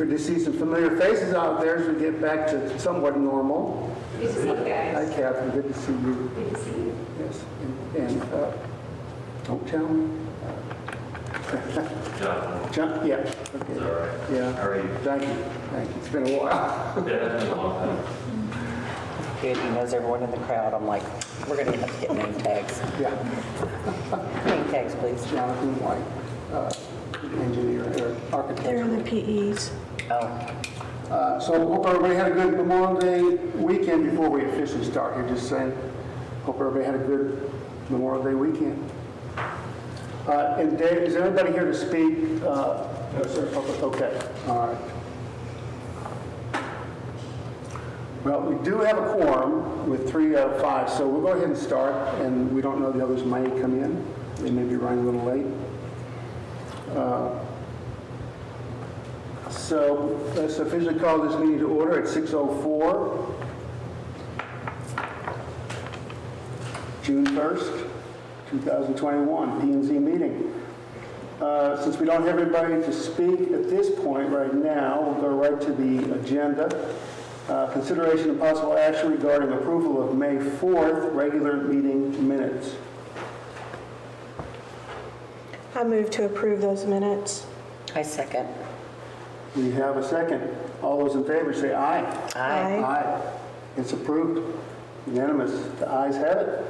Good to see some familiar faces out there as we get back to somewhat normal. Good to see you guys. Hi, Catherine. Good to see you. Good to see you. Yes. And don't tell me. John, yeah. Okay. All right. Yeah. How are you? Thank you. Thank you. It's been a while. Yeah, it's been a long time. Good, he knows everyone in the crowd. I'm like, we're gonna have to get name tags. Yeah. Name tags, please. Jonathan White, engineer or architect. They're in the PEs. Oh, So hope everybody had a good Memorial Day weekend before we officially start here. Just saying, hope everybody had a good Memorial Day weekend. And Dave, is everybody here to speak? No, sir. Okay, all right. Well, we do have a quorum with 3 out of 5, so we'll go ahead and start, and we don't know, the others may come in. They may be running a little late. So let's officially call this meeting to order at 6:04, June 1st, 2021, P&Z meeting. Since we don't have everybody to speak at this point right now, we'll go right to the agenda. Consideration of possible action regarding approval of May 4th regular meeting minutes. I move to approve those minutes. I second. We have a second. All those in favor say aye. Aye. Aye. It's approved. Unanimous. The ayes have it.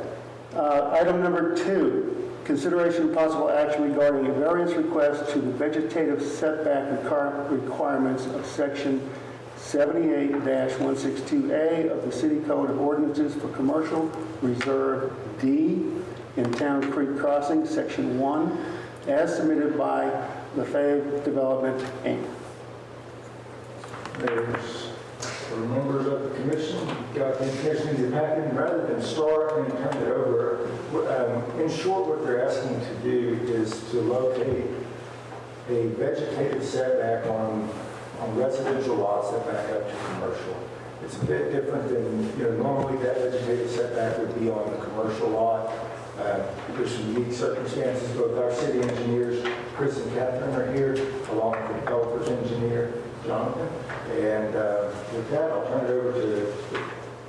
Item number 2, consideration of possible action regarding a variance request to the vegetative setback requirements of section 78-162A of the City Code of Ordinances for Commercial Reserve D in Town Creek Crossing, Section 1, as submitted by Lefebvre Development, Inc. There's, for members of the commission, you've got the information in your packet, and rather than start and turn it over, in short, what they're asking to do is to locate a vegetative setback on residential lots that back up to commercial. It's a bit different than, normally that vegetative setback would be on the commercial lot. There's some unique circumstances. Both our city engineers, Chris and Catherine, are here, along with the developer's engineer, Jonathan. And with that, I'll turn it over to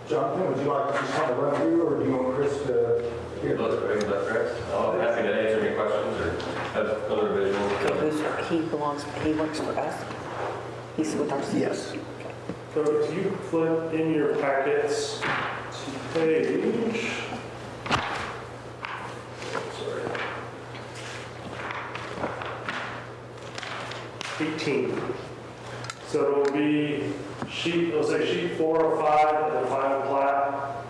Jonathan. Would you like to just kind of run through, or do you want Chris to hear? Let's bring that correct. I'm happy to answer any questions or have other visuals. He works for us? He's with our city? Yes. So if you flip in your packets to page, sorry, 18. So it'll be it'll say sheet 405 of the final plat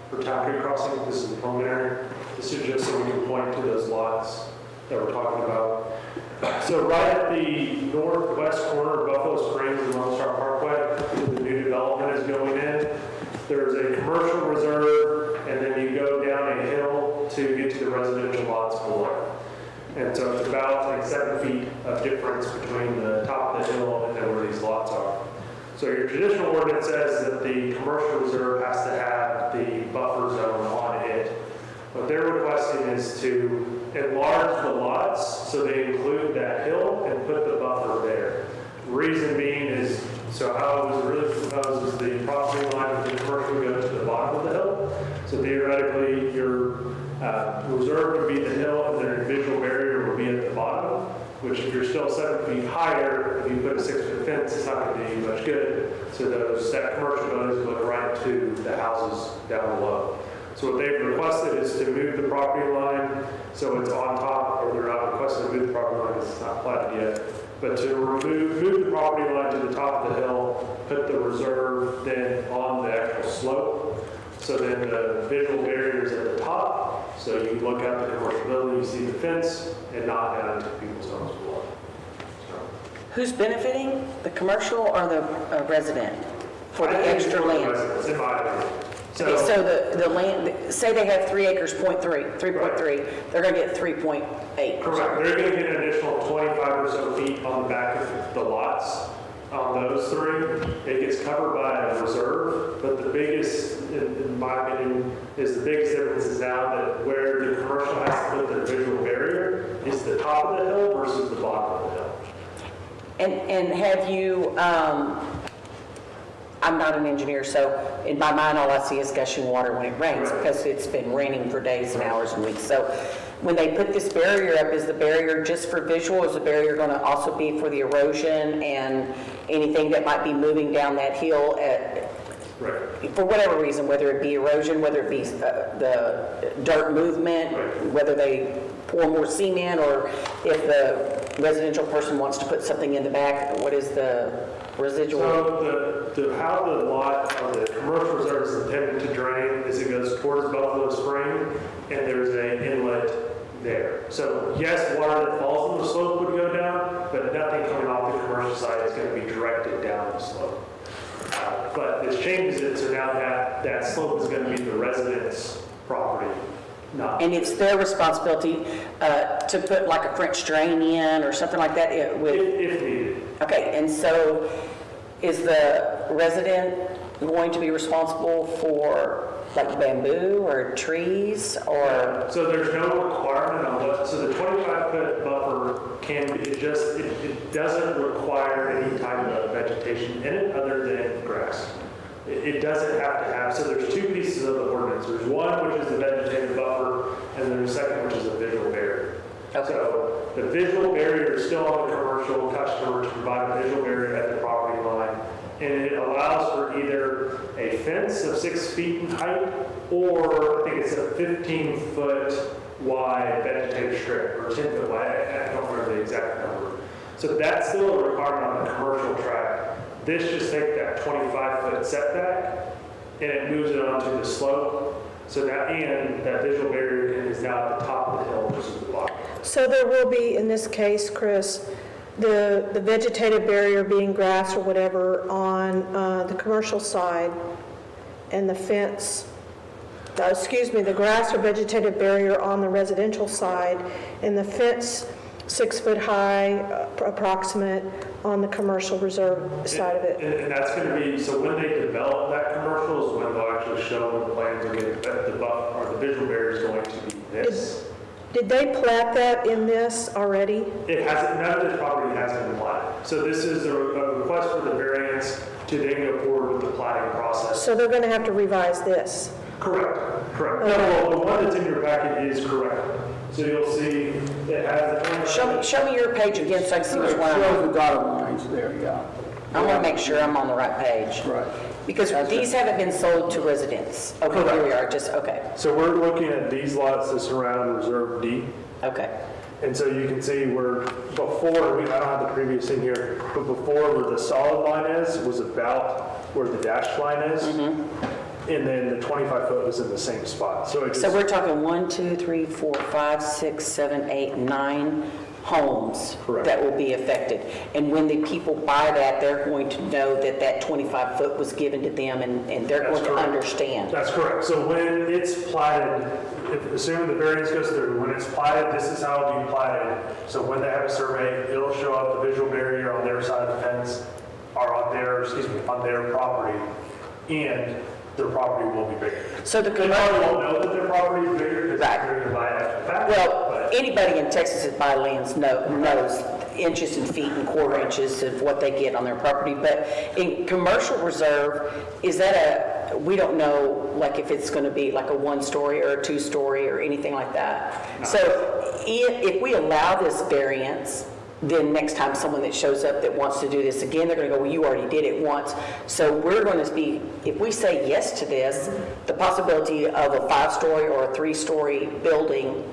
for Town Creek Crossing. This is the preliminary. This is just so we can point to those lots that we're talking about. So right at the northwest corner of Buffalo Springs and Lone Star Parkway, where the new development is going in, there's a commercial reserve, and then you go down a hill to get to the residential lots below. And so it's about like 7 feet of difference between the top of the hill and where these lots are. So your traditional ordinance says that the commercial reserve has to have the buffer zone on it. What they're requesting is to enlarge the lots so they include that hill and put the buffer there. Reason being is, so how it was really proposed is the property line of the commercial would go to the bottom of the hill. So theoretically, your reserve would be the hill and their visual barrier would be at the bottom, which if you're still 7 feet higher, if you put a 6-foot fence, it's not going to do you much good. So that commercial buildings go right to the houses down below. So what they've requested is to move the property line so it's on top, or they're not requesting to move the property line because it's not platted yet, but to move the property line to the top of the hill, put the reserve then on the actual slope. So then the visual barrier is at the top, so you look out the commercial building, you see the fence, and not down into people's homes below. Who's benefiting? The commercial or the resident for the extra land? Residents, in my opinion. Okay, so the land, say they have 3 acres, 3.3, they're gonna get 3.8. Correct. They're going to get an additional 25 or so feet on the back of the lots. On those 3, it gets covered by a reserve, but the biggest, in my opinion, is the biggest difference is now that where the commercial has to put their visual barrier is the top of the hill versus the bottom of the hill. And have you, I'm not an engineer, so in my mind, all I see is gushing water when it rains, because it's been raining for days and hours and weeks. So when they put this barrier up, is the barrier just for visual? Is the barrier going to also be for the erosion and anything that might be moving down that hill for whatever reason, whether it be erosion, whether it be the dirt movement, whether they pour more cement, or if the residential person wants to put something in the back, what is the residual? So how the lot of the commercial reserve is intended to drain is it goes towards Buffalo Spring, and there's an inlet there. So yes, water that falls on the slope would go down, but nothing coming off the commercial side is going to be directed down the slope. But this changes it, so now that slope is going to be the resident's property, not. And it's their responsibility to put like a French drain in or something like that? If needed. Okay, and so is the resident going to be responsible for like bamboo or trees or? So there's no requirement on what, so the 25-foot buffer it doesn't require any type of vegetation in it other than grass. It doesn't have to have, so there's two pieces of the ordinance. There's one, which is the vegetative buffer, and then there's a second, which is a visual barrier. Okay. So the visual barrier is still on the commercial customer to provide a visual barrier at the property line. And it allows for either a fence of 6 feet in height, or I think it's a 15-foot wide vegetative strip, or 10-foot wide, I don't remember the exact number. So that's still a requirement on the commercial track. This just takes that 25-foot setback, and it moves it onto the slope. So that visual barrier is now at the top of the hill versus the bottom. So there will be, in this case, Chris, the vegetative barrier being grass or whatever on the commercial side, and the fence, the grass or vegetative barrier on the residential side, and the fence 6 foot high, approximate, on the commercial reserve side of it. And that's going to be, so when they develop that commercial is when they'll actually show the plans are getting, the buff or the visual barrier is going to be this. Did they plat that in this already? It hasn't, none of this property has been platted. So this is a request for the variance to then go forward with the platting process. So they're going to have to revise this. Correct. No, the one that's in your packet is correct. So you'll see it has the. Show me your page again so I can see which It one. shows the dotted lines there, yeah. I want to make sure I'm on the right page. Right. Because these haven't been sold to residents. Okay, here we are, okay, So we're looking at these lots that surround Reserve D. okay. And so you can see where before, I don't have the previous in here, but before where the solid line is was about where the dashed line is. And then the 25-foot was in the same spot. So We're talking 1, 2, 3, 4, 5, 6, 7, 8, 9 homes Correct. that will be affected. And when the people buy that, they're going to know that that 25-foot was given to them, and they're That's going to correct. understand. That's correct. So when it's platted, assuming the variance goes through, when it's platted, this is how it'll be platted. So when they have a survey, it'll show up the visual barrier on their side of the fence, or on their property, and their property will be bigger. So the They probably won't know that their property is bigger because Right. they're going to buy it after the fact. Well, but- anybody in Texas that buy lands knows inches and feet and quarter inches of what they get on their property. But in commercial reserve, is that we don't know, like if it's going to be like a 1-story or a 2-story or anything like that. No. So if we allow this variance, then next time someone that shows up that wants to do this again, they're going to go, well, you already did it once. So we're going to be, if we say yes to this, the possibility of a 5-story or a 3-story building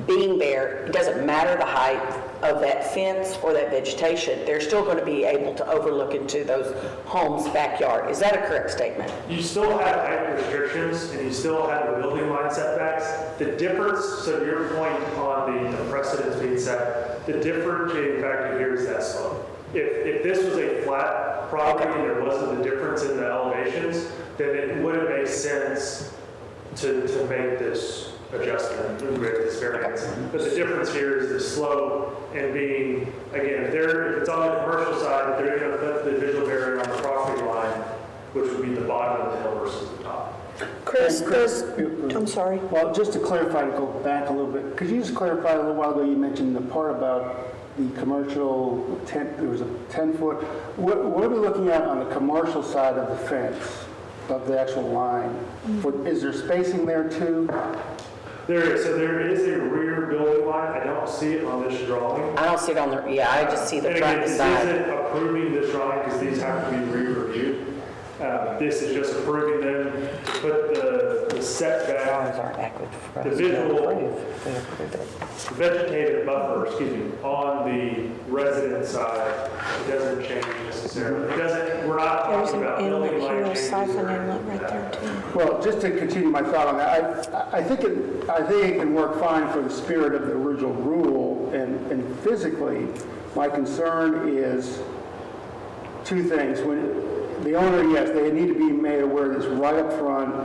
being there, it doesn't matter the height of that fence or that vegetation, they're still going to be able to overlook into those homes' backyard. Is that a correct statement? You still have height restrictions, and you still have the building line setbacks. The difference, so your point on the precedence being set, the differentiating factor here is that slope. If this was a flat property and there wasn't the difference in the elevations, then it wouldn't make sense to make this adjustment, this variance. But the difference here is the slope and being, again, if it's on the commercial side, they're going to put the visual barrier on the property line, which would be the bottom of the hill versus the top. Chris, I'm sorry. Well, just to clarify, and go back a little bit, could you just clarify a little while ago, you mentioned the part about the commercial tent, there was a 10-foot. What are we looking at on the commercial side of the fence, of the actual line? Is there spacing there too? There is a rear building line. I don't see it on this drawing. I don't see it on the, yeah, I just see the And front again, and this side. isn't approving this drawing because these have to be re-reviewed. This is just approving them to put the setback, Drawings aren't accurate for us the to visual- approve. We approve it. vegetative buffer, on the resident side. It doesn't change necessarily. It doesn't, we're not There's talking an about inlet building line here, a changes. siphon or inlet anything right like there that. too. Well, just to continue my thought on that, I think it can work fine for the spirit of the original rule, and physically, my concern is two things. When the owner, yes, they need to be made aware of this right up front,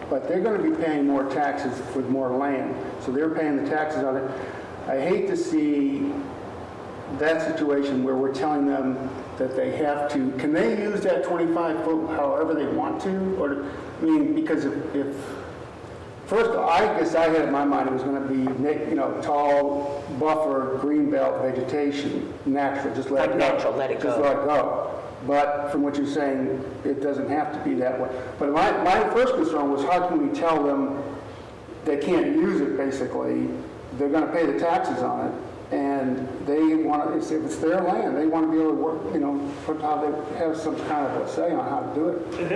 but they're going to be paying more taxes with more land, so they're paying the taxes on it. I hate to see that situation where we're telling them that they have to, can they use that 25-foot however they want to? Or, I mean, because if first, I guess I had in my mind it was going to be, tall, buffer, greenbelt vegetation, natural, just let it go. Like natural, let it Just go. let it go. But from what you're saying, it doesn't have to be that way. But my first concern was how can we tell them they can't use it, basically? They're going to pay the taxes on it, and they want to, if it's their land, they want to be able to work, put how they have some kind of a say on how to do it. And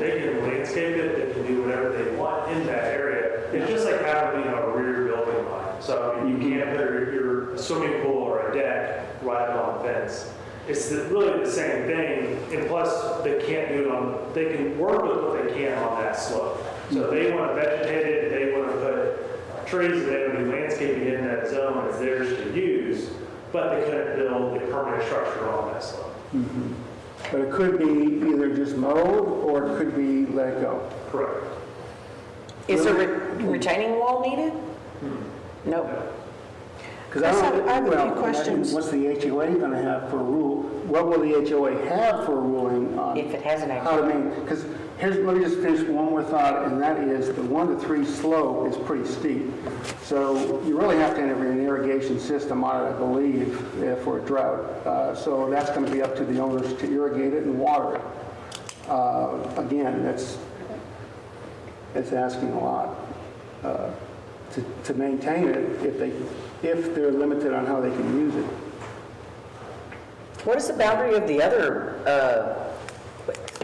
they can landscape it, they can do whatever they want in that area. It's just like having, a rear building line. So you can't put your swimming pool or a deck right on the fence. It's really the same thing, and plus they can't do it they can work with what they can on that slope. So if they want to vegetate it, they want to put trees, they want to do landscaping in that zone, it's theirs to use, but they couldn't build a permanent structure on that slope. But it could be either just mowed, or it could be let it go. Correct. Is a retaining wall needed? No. Because I have a few questions. What's the HOA going to have for a rule? What will the HOA have for a ruling on If it has an how to actual, maintain? Because let me just finish one more thought, and that is the 1 to 3 slope is pretty steep. So you really have to have an irrigation system on it, I believe, for a drought. So that's going to be up to the owners to irrigate it and water it. Again, it's asking a lot to maintain it if they're limited on how they can use it. what is the boundary of the other,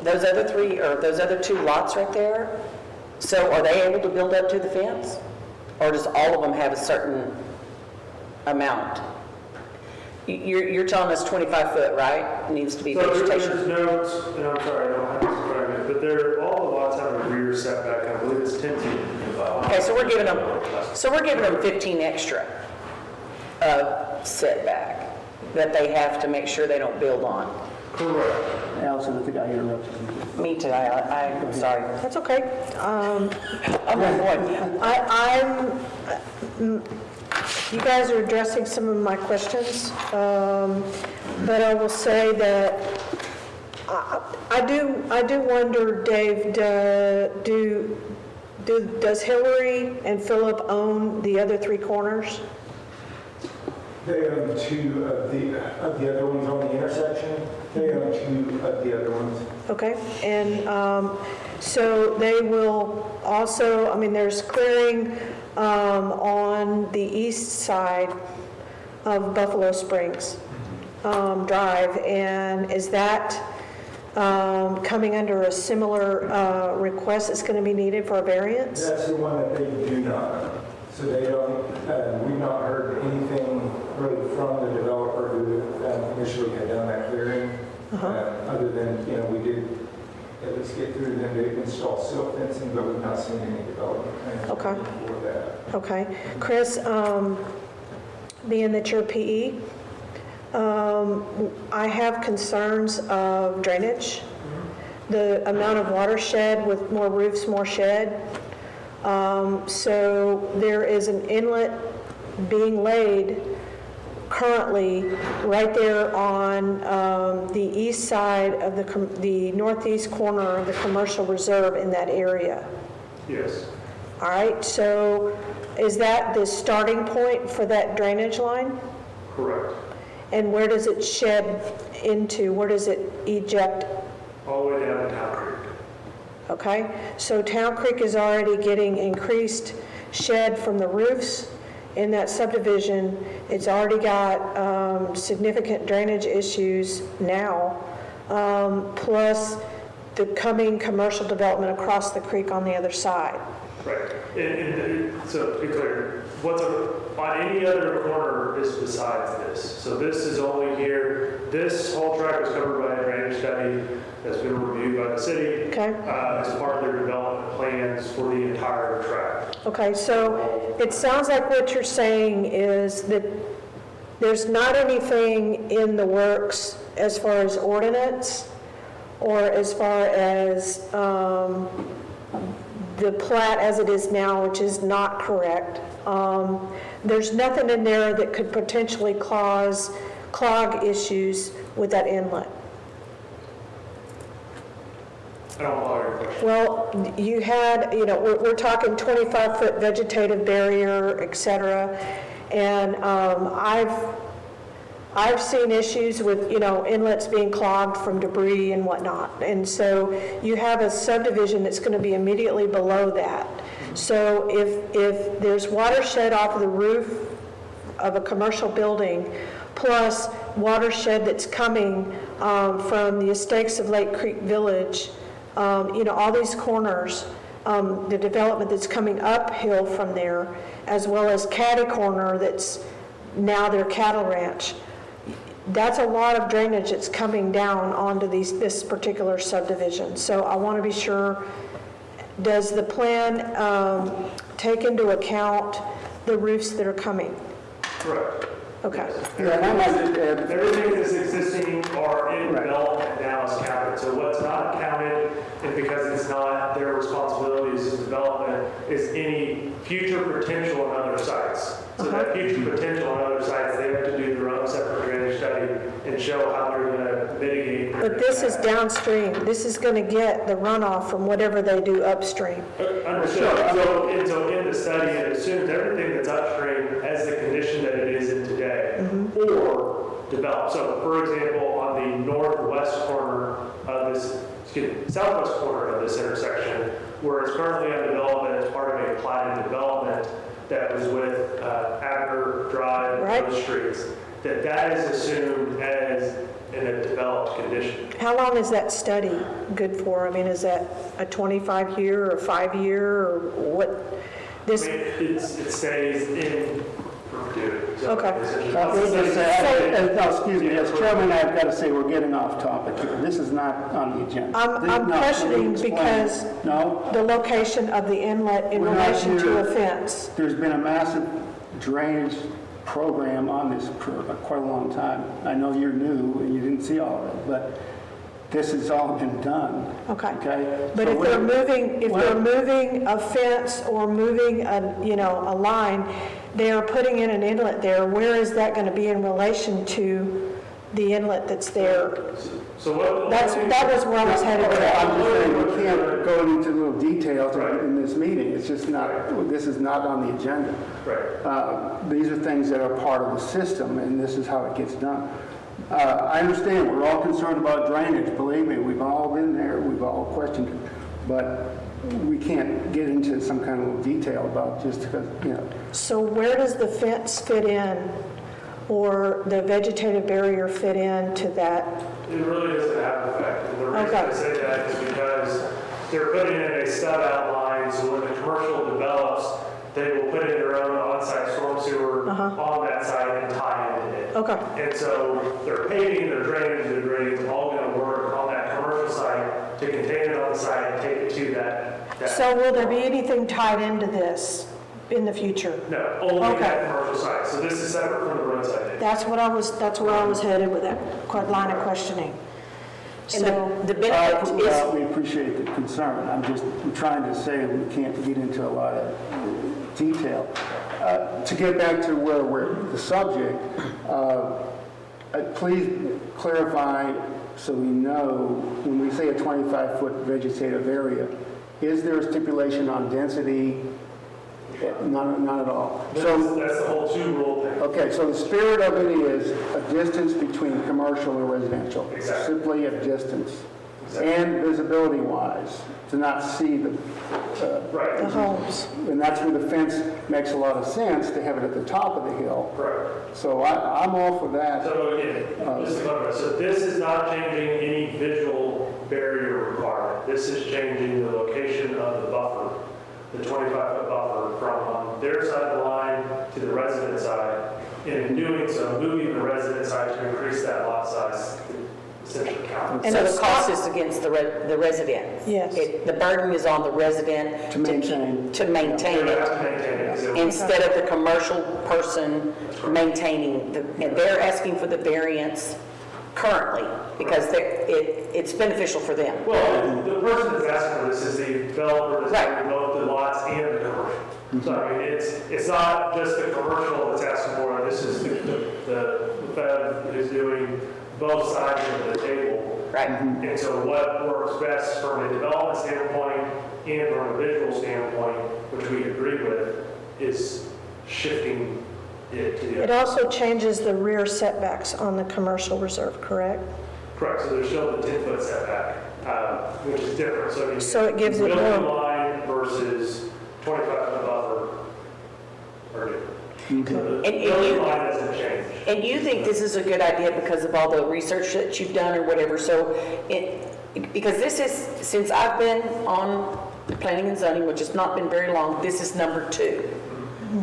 those other three, or those other two lots right there? So are they able to build up to the fence? Or does all of them have a certain amount? You're telling us 25 foot, right? Needs to be So vegetation. there's notes, and I'm sorry, I don't have this in front of me, but all the lots have a rear setback, I believe it's 10 feet. Okay, so we're giving them 15 extra setback that they have to make sure they don't build on. Correct. Allison, I think I interrupted you. Me too, I'm sorry. That's okay. I'm on board. You guys are addressing some of my questions, but I will say that I do wonder, Dave, does Hillary and Philip own the other 3 corners? They own 2 of the other ones on the intersection. They own 2 of the other ones. Okay, and so they will also, there's clearing on the east side of Buffalo Springs Drive, and is that coming under a similar request that's going to be needed for a variance? That's the one that they do not own. So they don't, we've not heard anything really from the developer who initially had done that clearing, other than, we did at least get through them to install silt fencing, but we've not seen any development plans for that. Okay. Chris, being that you're PE, I have concerns of drainage, the amount of watershed with more roofs, more shed. So there is an inlet being laid currently right there on the east side of the northeast corner of the commercial reserve in that area. Yes. All right, so is that the starting point for that drainage line? Correct. And where does it shed into? Where does it eject? All the way down to Town Creek. Okay, so Town Creek is already getting increased shed from the roofs in that subdivision. It's already got significant drainage issues now, plus the coming commercial development across the creek on the other side. Right. And so to be clear, on any other corner is besides this. So this is only here. This whole tract was covered by a drainage study that's been reviewed by the city Okay? as part of their development plans for the entire tract. Okay, so it sounds like what you're saying is that there's not anything in the works as far as ordinance or as far as the plat as it is now, which is not correct. There's nothing in there that could potentially clog issues with that inlet. I don't follow your question. Well, you had, we're talking 25-foot vegetative barrier, et cetera, and I've seen issues with, inlets being clogged from debris and whatnot. And so you have a subdivision that's going to be immediately below that. So if there's watershed off of the roof of a commercial building, plus watershed that's coming from the estates of Lake Creek Village, all these corners, the development that's coming uphill from there, as well as Caddy Corner that's now their cattle ranch. That's a lot of drainage that's coming down onto this particular subdivision. So I want to be sure, does the plan take into account the roofs that are coming? Correct. Okay. Yeah, and I might just add, Everything that's existing or in development now is counted. So what's not counted, and because it's not their responsibilities as development, is any future potential on other sites. So that future potential on other sites, they have to do their own separate drainage study and show how they're going to mitigate. But this is downstream. This is going to get the runoff from whatever they do upstream. Understood. So in the study, it assumes everything that's upstream as the condition that it is in today, or developed. So, for example, on the northwest corner of this, southwest corner of this intersection, where it's currently under development as part of a platted development that was with Abner Drive and those streets, that is assumed as in a developed condition. How long is that study good for? I mean, is that a 25-year or 5-year or what? This. I mean, it stays in perpetuity. So Okay. let me just say, no, excuse me, as chairman, I've got to say, we're getting off topic here. This is not on the agenda. I'm No, questioning let me explain. because No, the location of the inlet in We're not relation to here. a fence. there's been a massive drainage program on this for quite a long time. I know you're new and you didn't see all of it, but this has all been done. Okay. Okay? But So if we're- they're moving a fence or moving a line, they are putting in an inlet there. Where is that going to be in relation to the inlet that's there? So what? That was where I was headed with that. I'm just saying, we can't go into little details in this meeting. It's just not, this is not on the agenda. Right. These are things that are part of the system, and this is how it gets done. I understand, we're all concerned about drainage, believe me, we've all been there, we've all questioned it, but we can't get into some kind of little detail about just because, So where does the fence fit in, or the vegetative barrier fit into that? It really doesn't have an effect. And the reason Okay. I say that is because they're putting in a stub outline, so when the commercial develops, they will put in their own on-site storm sewer on that site and tie into it. Okay. And so their paving, their drainage, their grading, all going to work on that commercial site to contain it on the site and take it to that. So will there be anything tied into this in the future? No, only Okay. that commercial site. So this is separate from the roadside. That's where I was headed with that line of questioning. And So, the benefit is, we appreciate the concern. I'm trying to say we can't get into a lot of detail. To get back to where we're the subject, please clarify so we know when we say a 25-foot vegetative area, is there a stipulation on density None at all. That's So, that's the whole two rule thing. okay, so the spirit of it is a distance between commercial and residential. Exactly. Simply a distance. Exactly. And visibility-wise, to not see the, Right. The homes. and that's where the fence makes a lot of sense, to have it at the top of the hill. Correct. So I'm all for that. So again, just to clarify, so this is not changing any visual barrier requirement. This is changing the location of the buffer, the 25-foot buffer from on their side of the line to the resident side. And in doing so, moving the resident side to increase that lot size to essentially count. And So it's the cost is against the resident? Yes. The burden is on the resident To maintain. To maintain They it, have to maintain it. 'Cause it- instead of the commercial person maintaining, and they're asking for the variance currently, because it's beneficial for them. Well, the person that's asking for this is the developer that's Right. doing both the lots and the commercial. So I mean, it's not just the commercial that's asking for it, this is the Fed who's doing both sides of the table. Right. And so what works best from a development standpoint and from a visual standpoint, which we agree with, is shifting it to the It other. also changes the rear setbacks on the commercial reserve, correct? Correct, so there's still the 10-foot setback, which is different. So it gives it Building more- line versus 25-foot buffer are different. So the And building you- line doesn't change. And you think this is a good idea because of all the research that you've done or whatever, so because this is, since I've been on planning and zoning, which has not been very long, this is number 2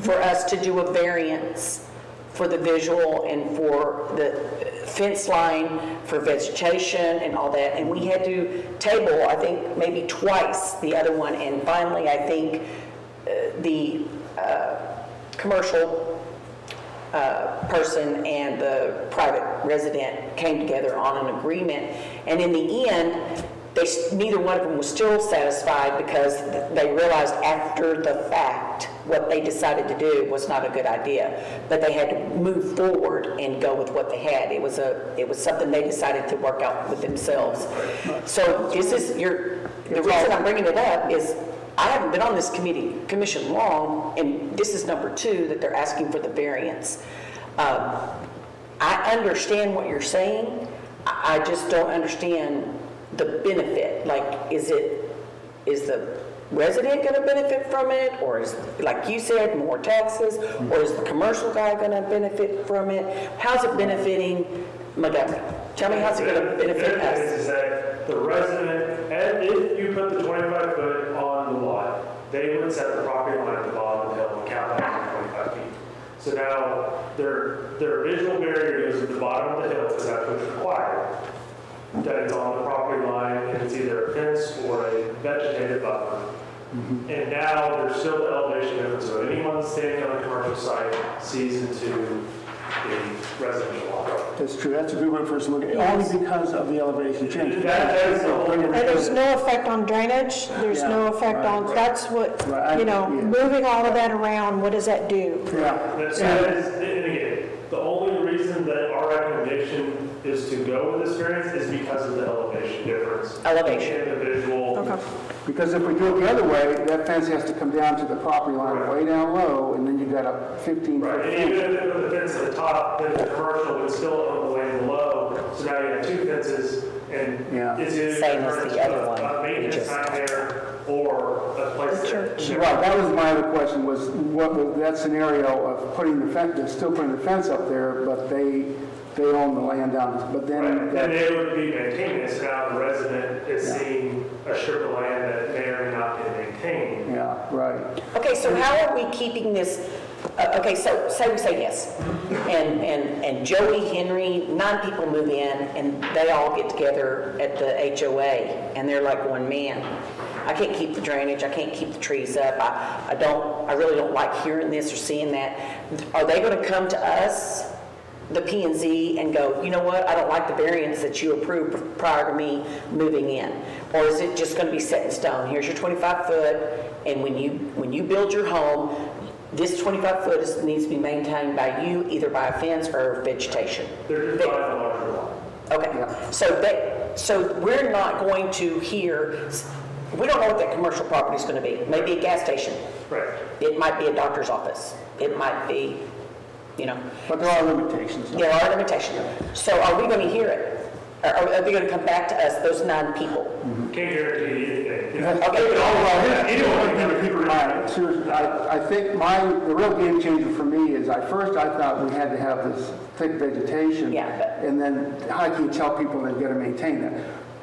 for us to do a variance for the visual and for the fence line, for vegetation and all that, and we had to table, I think, maybe twice the other one, and finally, I think the commercial person and the private resident came together on an agreement. And in the end, neither one of them was still satisfied because they realized after the fact what they decided to do was not a good idea. But they had to move forward and go with what they had. It was something they decided to work out with themselves. So this is the reason I'm bringing it up is I haven't been on this commission long, and this is number 2 that they're asking for the variance. I understand what you're saying. I just don't understand the benefit. Like, is the resident going to benefit from it, or is, like you said, more taxes, or is the commercial guy going to benefit from it? How's it benefiting Montgomery? Tell me how's it going to benefit The us? is that the resident, and if you put the 25-foot on the lot, they would set the property line at the bottom of the hill and count that as 25 feet. So now their visual barrier goes at the bottom of the hill because that's what's required. That it's on the property line and it's either a fence or a vegetated buffer. And now there's still the elevation difference. So anyone standing on a commercial site sees into the residential lot. That's true, that's a good way for us to look at it, only because of the elevation change. That is the whole- And there's no effect on drainage, there's no effect on, that's what, Right, yeah. moving all of that around, what does that do? Yeah, And again, the only reason that our recommendation is to go with this variance is because of the elevation difference. Elevation. And the visual. Okay. because if we do it the other way, that fence has to come down to the property line way down low, and then you've got a 15-foot Right, and fence. even if it was a fence at the top, then the commercial would still own the land below. So now you have 2 fences, and Yeah. it's either Same as the other one. a maintenance We just- sign there or a place The that. church. Right, that was my other question, was what was that scenario of putting the fence, they're still putting the fence up there, but they own the land down, but Right, then, then they would be maintaining it, so now the resident is Yeah. seeing a strip of land that may or may not be maintained. yeah, right. Okay, so how are we keeping this, okay, so say we say yes, and Joey, Henry, 9 people move in, and they all get together at the HOA, and they're like one man. I can't keep the drainage, I can't keep the trees up, I really don't like hearing this or seeing that. Are they gonna come to us, the P&Z, and go, you know what, I don't like the variance that you approved prior to me moving in? Or is it just gonna be set in stone? Here's your 25 foot, and when you build your home, this 25 foot needs to be maintained by you, either by a fence or vegetation. They're just buying a larger lot. Okay, so we're not going to hear We don't know what that commercial property is going to be. Maybe a gas station. Right. It might be a doctor's office. It might be, you know. But there are limitations. There are limitations. So are we going to hear it? Are they going to come back to us, those 9 people? Can't guarantee anything. You know, Okay. One thing to keep in mind, seriously, I think the real game changer for me is, I thought we had to have this thick vegetation. Yeah, And then how can you tell people they've got to maintain that?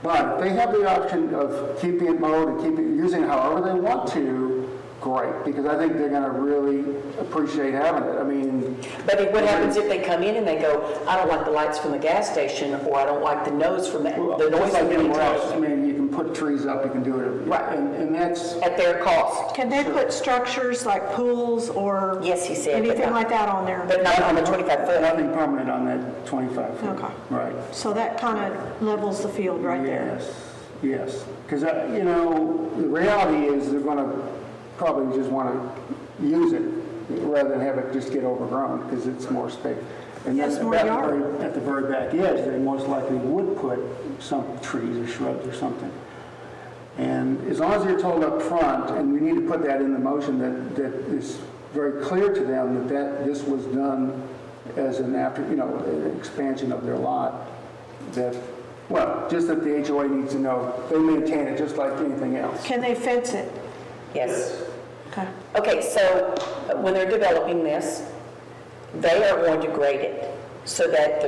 But if they have the option of keeping it mowed and using it however they want to, great, because I think they're going to really appreciate having it. I mean, But what happens if they come in and they go, I don't like the lights from the gas station, or I don't like the noise from the noise like from the anywhere else, I utility? mean, you can put trees up, you can do it. Right. And that's, At their cost. Can they put structures like pools or Yes, he said, but anything not- like that on there? But not on the 25 foot. nothing permanent on that 25 foot. Okay. Right. So that kind of levels the field right there. Yes. Because, you know, the reality is they're going to probably just want to use it rather than have it just get overgrown because it's more space. And Yes, then more yard. at the very back edge, they most likely would put some trees or shrubs or something. And as long as they're told up front, and we need to put that in the motion, that is very clear to them that this was done as an an expansion of their lot, that, well, just that the HOA needs to know they maintain it just like anything else. Can they fence it? Yes. Okay. Okay, so when they're developing this, they are going to grade it so that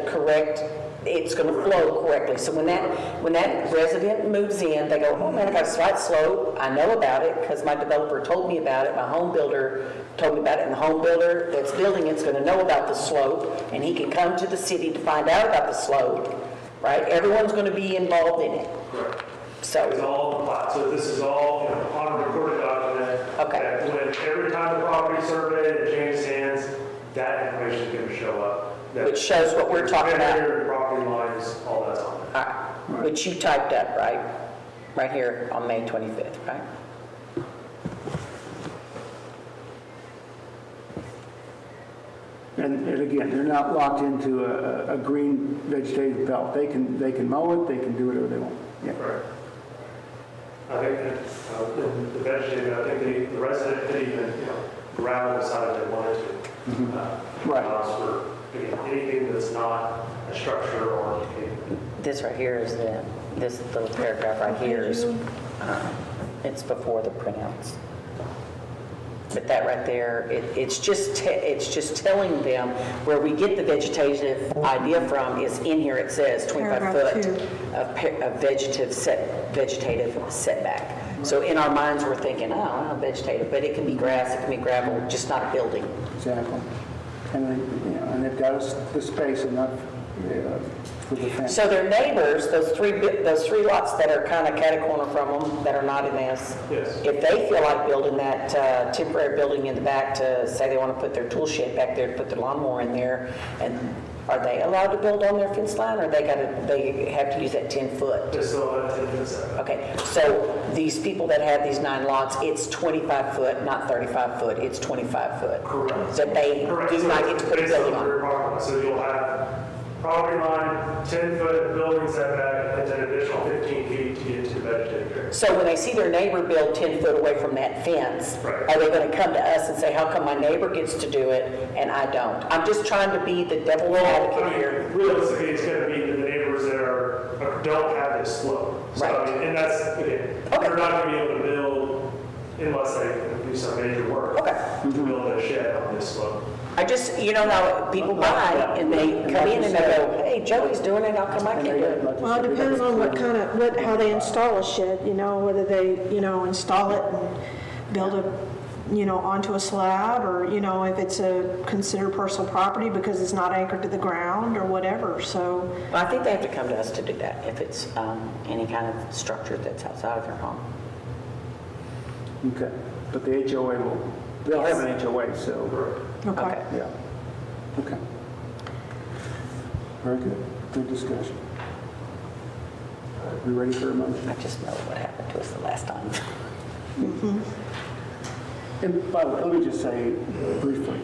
it's going to flow correctly. So when that resident moves in, they go, oh man, I got a slight slope. I know about it because my developer told me about it. My home builder told me about it. And the home builder that's building it's going to know about the slope, and he can come to the city to find out about the slope, right? Everyone's going to be involved in it. Correct. So, It's all in the plat. So this is all, on a recorded document. Okay. That when every time the property surveyed and changes hands, that information is going to show up. That- which shows what we're talking about. Your property lines, all that's on there. All right, which you typed up, right? Right here on May 25th, right? And again, they're not locked into a green vegetative belt. They can mow it, they can do whatever they want. Yeah. Right. I think that, in the vegetative, I think the resident could even, gravel decide if they wanted to. Right. Allows for, again, anything that's not a structure or a This right here is this little paragraph right here is, it's before the printouts. But that right there, it's just telling them where we get the vegetative idea from is in here. It says 25 Paragraph foot 2. of vegetative setback. So in our minds, we're thinking, oh, vegetative, but it can be grass, it can be gravel, just not a building. Exactly. And they've got the space enough for the fence. So their neighbors, those three lots that are kind of catty-corner from them, that are not in this, Yes. if they feel like building that temporary building in the back to say they want to put their tool shed back there, to put their lawnmower in there, and are they allowed to build on their fence line, or they have to use that 10 foot? Just so that 10 foot setback. Okay, so these people that have these 9 lots, it's 25 foot, not 35 foot, it's 25 foot. Correct. That they Correct. do not get to put a Based on building on. rear property line. So you'll have property line, 10 foot building setback, and then additional 15 feet to get to the vegetative area. So when they see their neighbor build 10 foot away from that fence, Right. are they going to come to us and say, how come my neighbor gets to do it and I don't? I'm just trying to be the devil's advocate here. Realistically, it's going to be the neighbors that don't have this slope. So, Right. and that's, again, Okay. they're not going to be able to build unless they do some major work. Okay. To build a shed on this slope. I just, now people buy and they come in and they go, hey, Joey's doing it, how come I can't do it? Well, it depends on how they install a shed, whether they, install it and build onto a slab, or, if it's considered personal property because it's not anchored to the ground or whatever, so. Well, I think they have to come to us to do that if it's any kind of structure that's outside of their home. Okay. But the HOA they'll have an HOA, so, Okay. yeah. Okay. Very good. Good discussion. We ready for a motion? I just know what happened to us the last time. And by the way, let me just say briefly,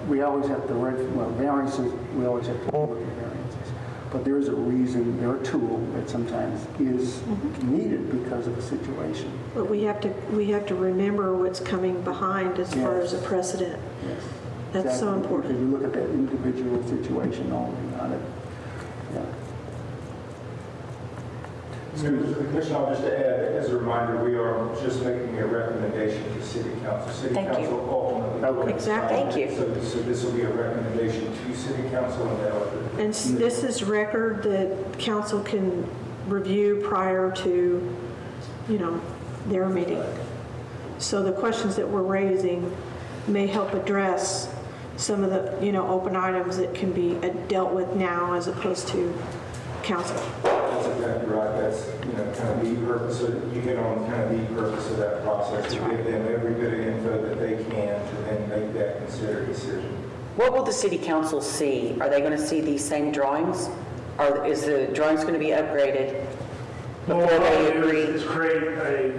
we always have to, variances, we always have to look at variances. but there is a reason, there a tool that sometimes is needed because of the situation. But we have to remember what's coming behind as far as a precedent. Yes. That's so Exactly. important. Because you look at that individual situation only on it. Yeah. Members of the commission, I'll just add, as a reminder, we are just making a recommendation to city council. City Thank you. council ultimately. will Okay. Exactly. decide. Thank you. So this will be a recommendation to city council and then. And this is record that council can review prior to, their meeting. So the questions that we're raising may help address some of the, open items that can be dealt with now as opposed to council. That's exactly right. That's, kind of the purpose of, you hit on kind of the purpose of that process, to give them every bit of info that they can to then make that considered decision. What will the city council see? Are they going to see these same drawings? Or is the drawings going to be upgraded Well, before what they I'll do agree? is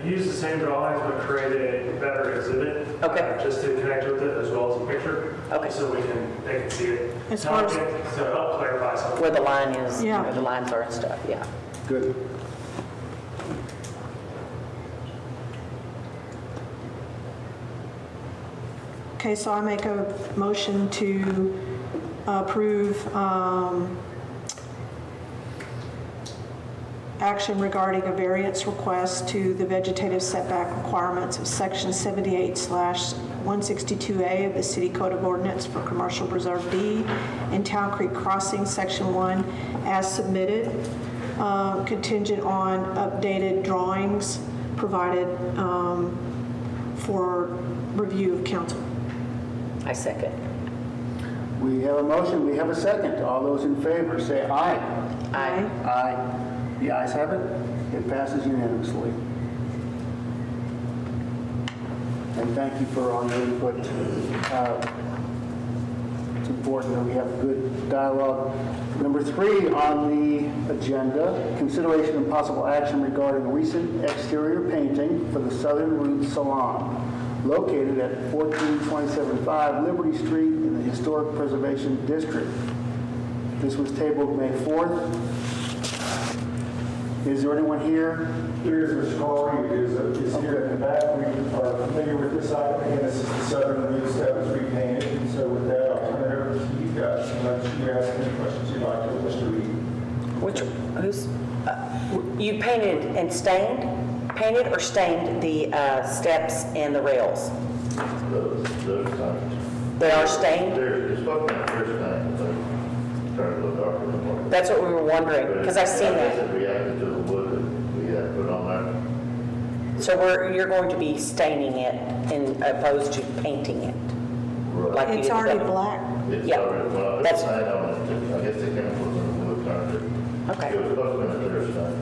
use the same drawings, but create a better exhibit. Okay. Just to connect with it as well as a picture. Okay. So they can see it. As far as- To help clarify something. Where the line is, Yeah. where the lines are and stuff, yeah. Good. Okay, so I make a motion to approve action regarding a variance request to the vegetative setback requirements of Section 78/162A of the City Code of Ordinance for Commercial Reserve D and Town Creek Crossing, Section 1, as submitted, contingent on updated drawings provided for review of council. I second. We have a motion, we have a second. All those in favor say aye. Aye. Aye. The ayes have it. It passes unanimously. And thank you for all your input. It's important that we have good dialogue. Number 3 on the agenda, consideration and possible action regarding recent exterior painting for the Southern Route Salon, located at 14275 Liberty Street in the Historic Preservation District. This was tabled May 4th. Is there anyone here? There is a story, is here in the back. We are familiar with this item. Again, this is the southern roof that was repainted. And so with that, I'll turn it over to you guys. Unless you ask any questions you'd like to, Mr. Reed. You painted and stained? Painted or stained the steps and the rails? Those times. They are stained? It's supposed to be first time, but turned a little darker than what. That's what we were wondering, because I seen I guess that. it reacted to the wood that we had put on there. So you're going to be staining it in opposed to painting it? Like you It's did already the- black. It's Yeah. already, well, it's That's- sign on it, I guess the chemicals in the wood turned it. Okay. It was supposed to be a clear sign.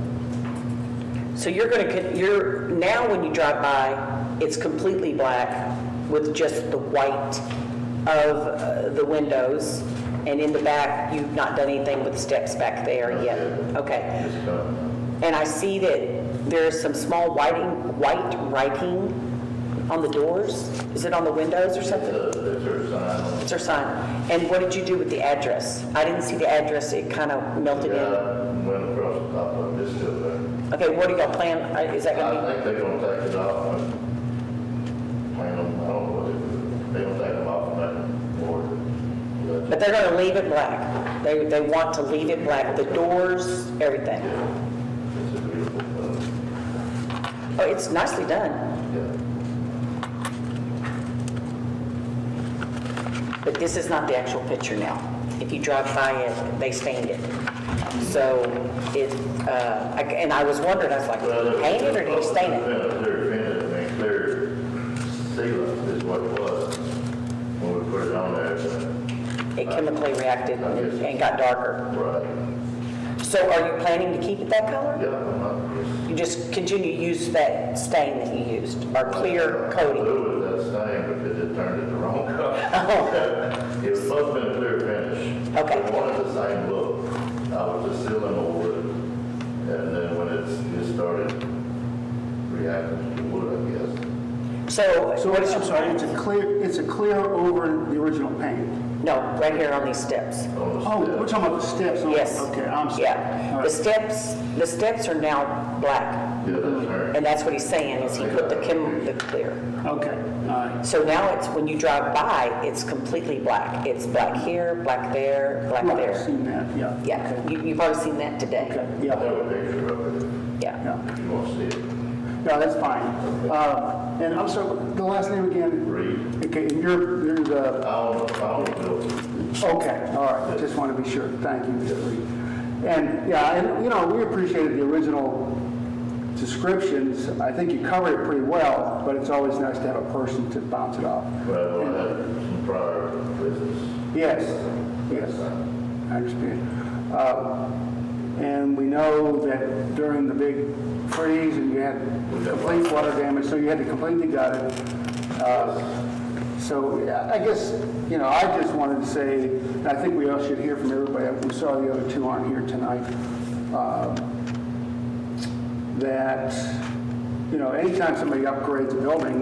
So now when you drive by, it's completely black with just the white of the windows, and in the back, you've not done anything with the steps back there yet? Okay. It's done. And I see that there's some small white writing on the doors. Is it on the windows or something? It's her sign on it. It's our sign. And what did you do with the address? I didn't see the address, it kind of melted in. Yeah, went across the top of it, it's still there. Okay, what do y'all plan, is that I gonna think they're gonna take it off and plan them, I don't know what they're gonna take them off and make them more. be, but they're gonna leave it black. They want to leave it black, the doors, everything. It's a beautiful, Oh, it's nicely done. yeah. But this is not the actual picture now. If you drive by it, they stained it. So and I was wondering, I was like, did you paint it or did you stain it? Clear finish, I mean, clear sealant is what it was when we put it on there. It chemically reacted and got darker. Right. So are you planning to keep it that color? Yeah, I'm not, You just continue to use that stain that you used, or clear coating? Blue was that stain because it turned it the wrong color. It was supposed to be a clear finish. Okay. It wanted the same look. I was just sealing over it. And then when it started reacting to the wood, I guess. So, So what is I'm your sorry, plan? it's a clear over the original paint. No, right here on these steps. Oh, we're talking about the steps. Oh, Yes. Okay, I'm sorry. Yeah, All the right. steps are now black, Yeah, that's her. and that's what he's saying, is he put the clear. Okay, all right. So now it's, when you drive by, it's completely black. It's black here, black there, black Right, I've there. seen that, yeah. Yeah, you've already seen that today. Okay, I yeah, have a picture of it, Yeah. yeah. if you want to see it. No, that's fine. And I'm sorry, the last name again? Read. Okay, and you're the, I own the building. okay, all right, I just want to be sure. Thank you, Mr. Reed. And, yeah, and, you know, we appreciated the original descriptions. I think you covered it pretty well, but it's always nice to have a person to bounce it off. Well, I had some prior business. Yes, yes, I understand. And we know that during the big freeze and you had complete water damage, so you had to completely gut it. So yeah, I guess, you know, I just wanted to say, and I think we all should hear from everybody, we saw the other two aren't here tonight, that, you know, anytime somebody upgrades a building,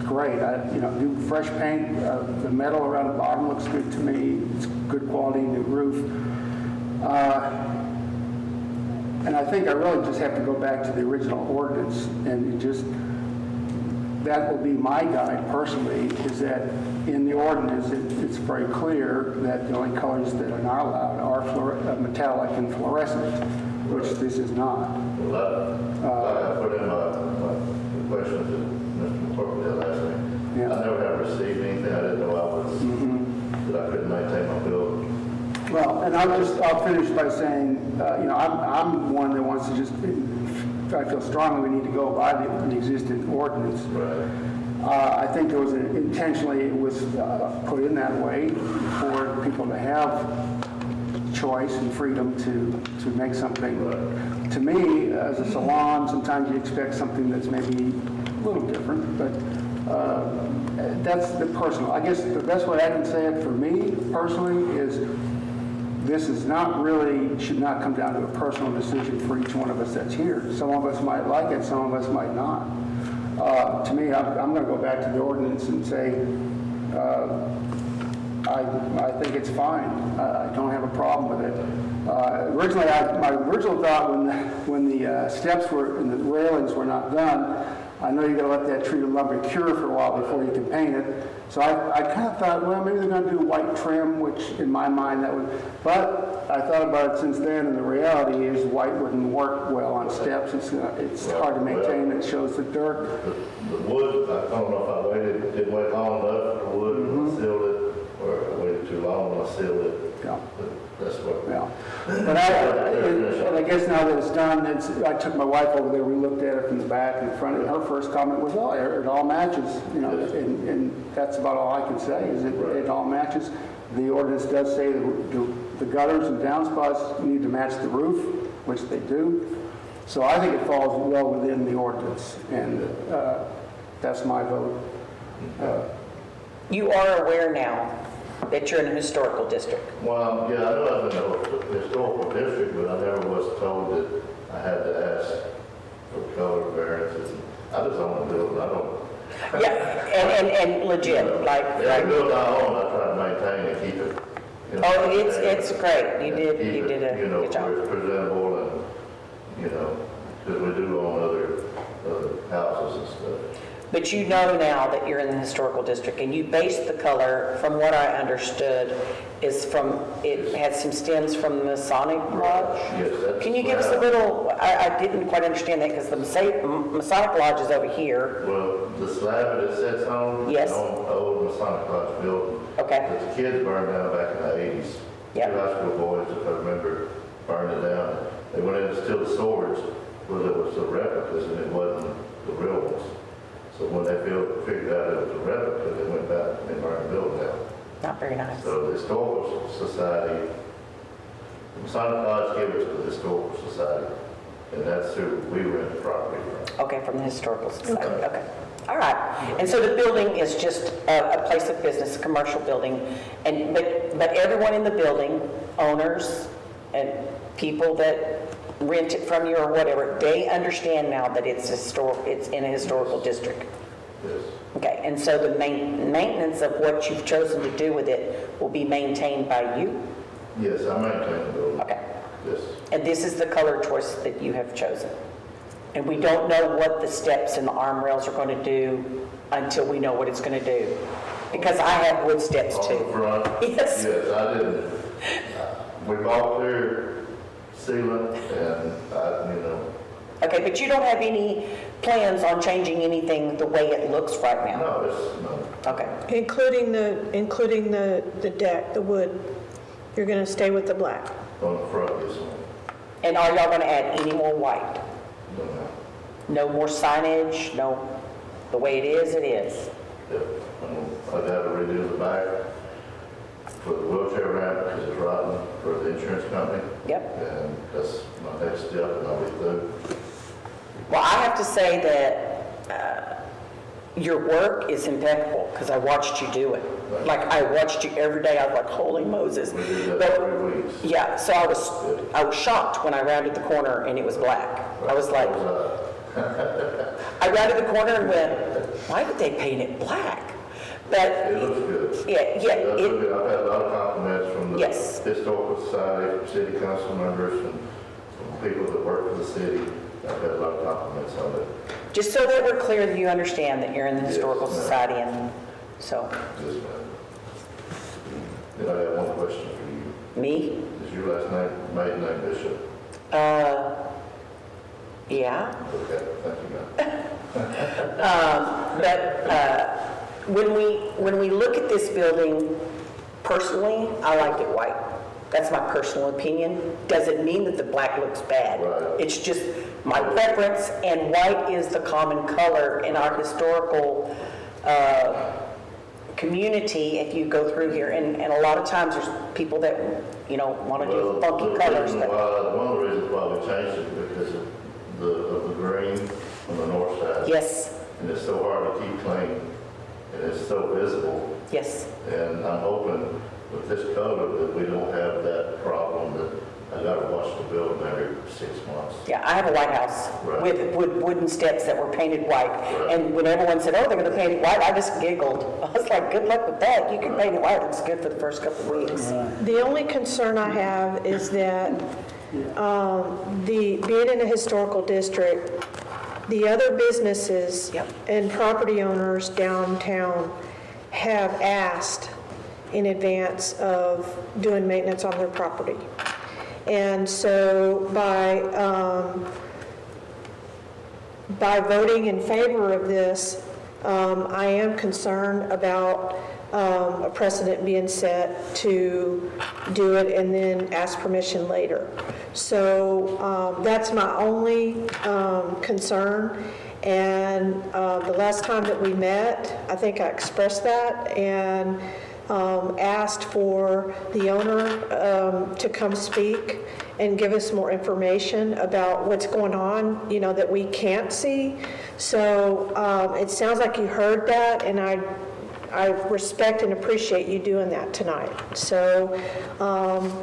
great. You know, do fresh paint, the metal around the bottom looks good to me. It's good quality, new roof. And I think I really just have to go back to the original ordinance and just, that will be my guide personally, is that in the ordinance, it's very clear that the only colors that are not allowed are metallic and fluorescent, which this is not. Well, I put in my questions that Mr. McCormick did last week. Yeah. I never have received anything. I didn't know I was, that I couldn't maintain my building. Well, and I'll finish by saying, you know, I'm one that wants to just, I feel strongly we need to go by the existing ordinance. Right. I think there was intentionally, it was put in that way for people to have choice and freedom to make something. To me, as a salon, sometimes you expect something that's maybe a little different, but that's the personal. I guess the best way I can say it for me personally is this is not really, should not come down to a personal decision for each one of us that's here. Some of us might like it, some of us might not. To me, I'm going to go back to the ordinance and say, I think it's fine. I don't have a problem with it. Originally, my original thought when the steps were and the railings were not done, I know you got to let that treated lumber cure for a while before you can paint it. So I kind of thought, well, maybe they're going to do white trim, which in my mind that would. But I thought about it since then, and the reality is white wouldn't work well on steps. It's hard to maintain. It shows the dirt. The wood, I don't know if I didn't wait long enough for the wood when I sealed it, or I waited too long when I sealed it. Yeah. But that's what. Yeah, but I guess now that it's done, I took my wife over there, we looked at it from the back and the front, and her first comment was, oh, it all matches, you know, and that's about all I can say, is it all matches. The ordinance does say the gutters and downspouts need to match the roof, which they do. So I think it falls well within the ordinance, and that's my vote. You are aware now that you're in a historical district. Well, yeah, I know I was in the historical district, but I never was told that I had to ask for color variances. I just own the building, I don't. Yeah, and legit, like, Every building I own, I try to maintain and keep it. You know, oh, it's great. You keep did it, a you know, good job. where it's presentable and, you know, because we do own other houses and stuff. But you know now that you're in the historical district, and you based the color, from what I understood, is from, it had some stems from the Masonic Lodge? Yes, that's. Can you give us a little, I didn't quite understand that, because the Masonic Lodge is over here. Well, the slab that it sits on. Yes. On the old Masonic Lodge building. Okay. That the kids burned down back in the 80s. Yep. Two high school boys, if I remember, burned it down. They went in to steal the swords, but it was the replicas and it wasn't the real ones. So when they figured out it was a replica, they went back and burned the building down. Not very nice. So the Historical Society, the Masonic Lodge gave it to the Historical Society, and that's who we rent the property from. Okay, from the Historical Society, okay. All right, and so the building is just a place of business, a commercial building, and but everyone in the building, owners and people that rent it from you or whatever, they understand now that it's in a historical district. Yes. Okay, and so the maintenance of what you've chosen to do with it will be maintained by you? Yes, I maintain the building. Okay. Yes. And this is the color choice that you have chosen? And we don't know what the steps and the arm rails are going to do until we know what it's going to do? Because I have wood steps On the too. front? Yes. Yes, I didn't. We bought clear sealant and Okay, but you don't have any plans on changing anything the way it looks right now? no. Okay. Including the deck, the wood. You're going to stay with the black. On the front, this one. And are y'all going to add any more white? No, no. No more signage? No, the way it is, it is. Yep. I'd have to redo the back for the wheelchair ramp because it's rotten for the insurance company. Yep. And that's my next step, and I'll be through. Well, I have to say that your work is impeccable because I watched you do it. Like, I watched you every day. I was like, holy Moses. We did that But- 3 weeks. Yeah, so I was shocked when I rounded the corner and it was black. I was like, I rounded the corner and went, why would they paint it black? But, It looks good. yeah, It does look it, good. I've had a lot of compliments from the Yes. Historical Society, from city council members, and from people that work for the city. I've had a lot of compliments on it. just so that we're clear that you understand that you're in the Historical Yes, ma'am. Society and so, Yes, ma'am. Then I have one question for you. me? Is your last name, maiden name Bishop? Yeah. Okay, thank you, ma'am. But when we look at this building, personally, I like it white. That's my personal opinion. Doesn't mean that the black looks bad. Right. It's just my preference, and white is the common color in our historical community if you go through here. And a lot of times there's people that, want to do funky colors. One of the reasons why we changed it because of the green on the north side. Yes, And it's so hard to keep clean, and it's so visible. yes. And I'm hoping with this color that we don't have that problem that I gotta wash the building every 6 months. Yeah, I have a White House Right. with wooden steps that were painted white. Right. And when everyone said, oh, they're going to paint it white, I just giggled. I was like, good luck with that. You can paint it white. It's good for the first couple of weeks. The only concern I have is that being in a historical district, the other businesses Yep. and property owners downtown have asked in advance of doing maintenance on their property. And so by voting in favor of this, I am concerned about a precedent being set to do it and then ask permission later. So that's my only concern. And the last time that we met, I think I expressed that and asked for the owner to come speak and give us more information about what's going on, that we can't see. So it sounds like you heard that, and I respect and appreciate you doing that tonight. So,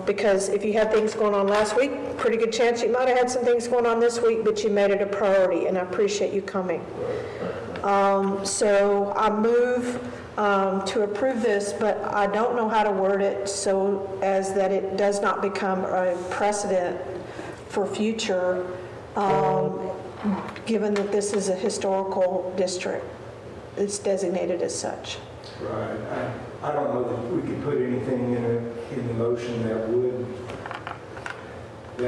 because if you had things going on last week, pretty good chance you might have had some things going on this week, but you made it a priority, and I appreciate you coming. So I move to approve this, but I don't know how to word it so as that it does not become a precedent for future, given that this is a historical district. It's designated as such. Right. I don't know that we could put anything in the motion that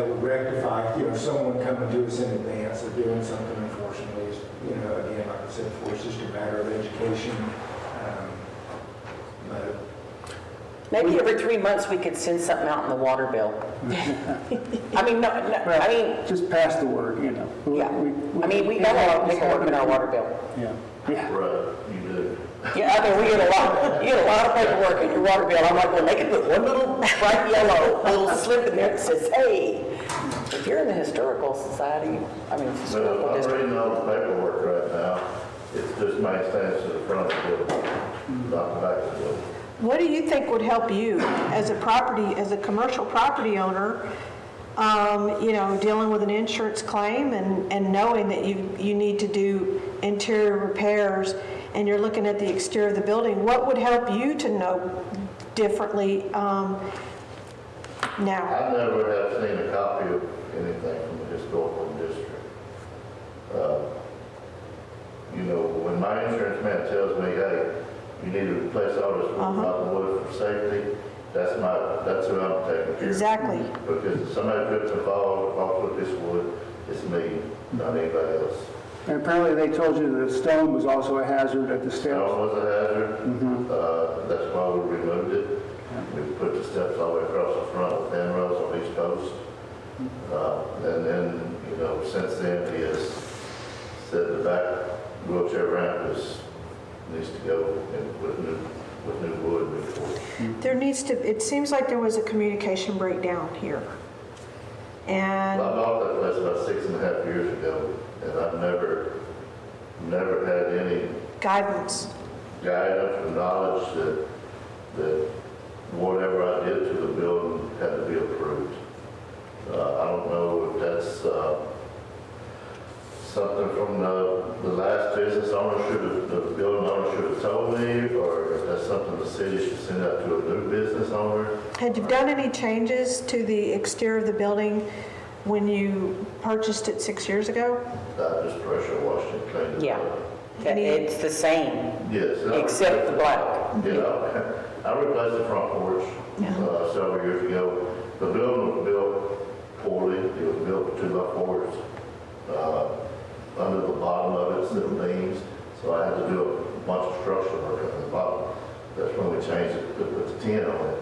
would rectify, someone coming to us in advance of doing something. Unfortunately, again, like I said before, it's just a matter of education. But Maybe every 3 months we could send something out in the water bill. I mean, Just pass the word, yeah. I mean, we got a lot of paperwork in our water bill. Yeah. Right, you do. Yeah, I mean, you get a lot of paperwork in your water bill. I'm like, well, they can put one little bright yellow little slip in there that says, hey, if you're in the Historical Society, Historical Well, I'm District. reading all the paperwork right now. It's just maintains to the front of the building, not the back of the building. What do you think would help you as a commercial property owner, dealing with an insurance claim and knowing that you need to do interior repairs and you're looking at the exterior of the building, what would help you to know differently now? I never have seen a copy of anything from the historical district. You know, when my insurance man tells me, hey, you need to replace all this wood for safety, that's who I'm taking care of. Exactly. Because if somebody trips and falls with this wood, it's me, not anybody else. And apparently they told you that stone was also a hazard at the steps. Stone was a hazard. That's why we removed it. We put the steps all the way across the front with handrails on each post. And then, you know, since then, he has said the back wheelchair ramp needs to go with new wood before. There needs to, it seems like there was a communication breakdown here. And I bought that place about 6.5 years ago, and I've never had any guidance. guidance or knowledge that whatever I did to the building had to be approved. I don't know if that's something from the last business owner the building owner should have told me, or if that's something the city should send out to a new business owner. Had you done any changes to the exterior of the building when you purchased it 6 years ago? I just pressure washed and cleaned it Yeah. up. It's the same, Yes. except the black. You know, I replaced the front porch several years ago. The building was built poorly. It was built with 2x4s. Under the bottom of it, still beams. So I had to do a bunch of structural work on the bottom. That's when we changed it, put the tin on it.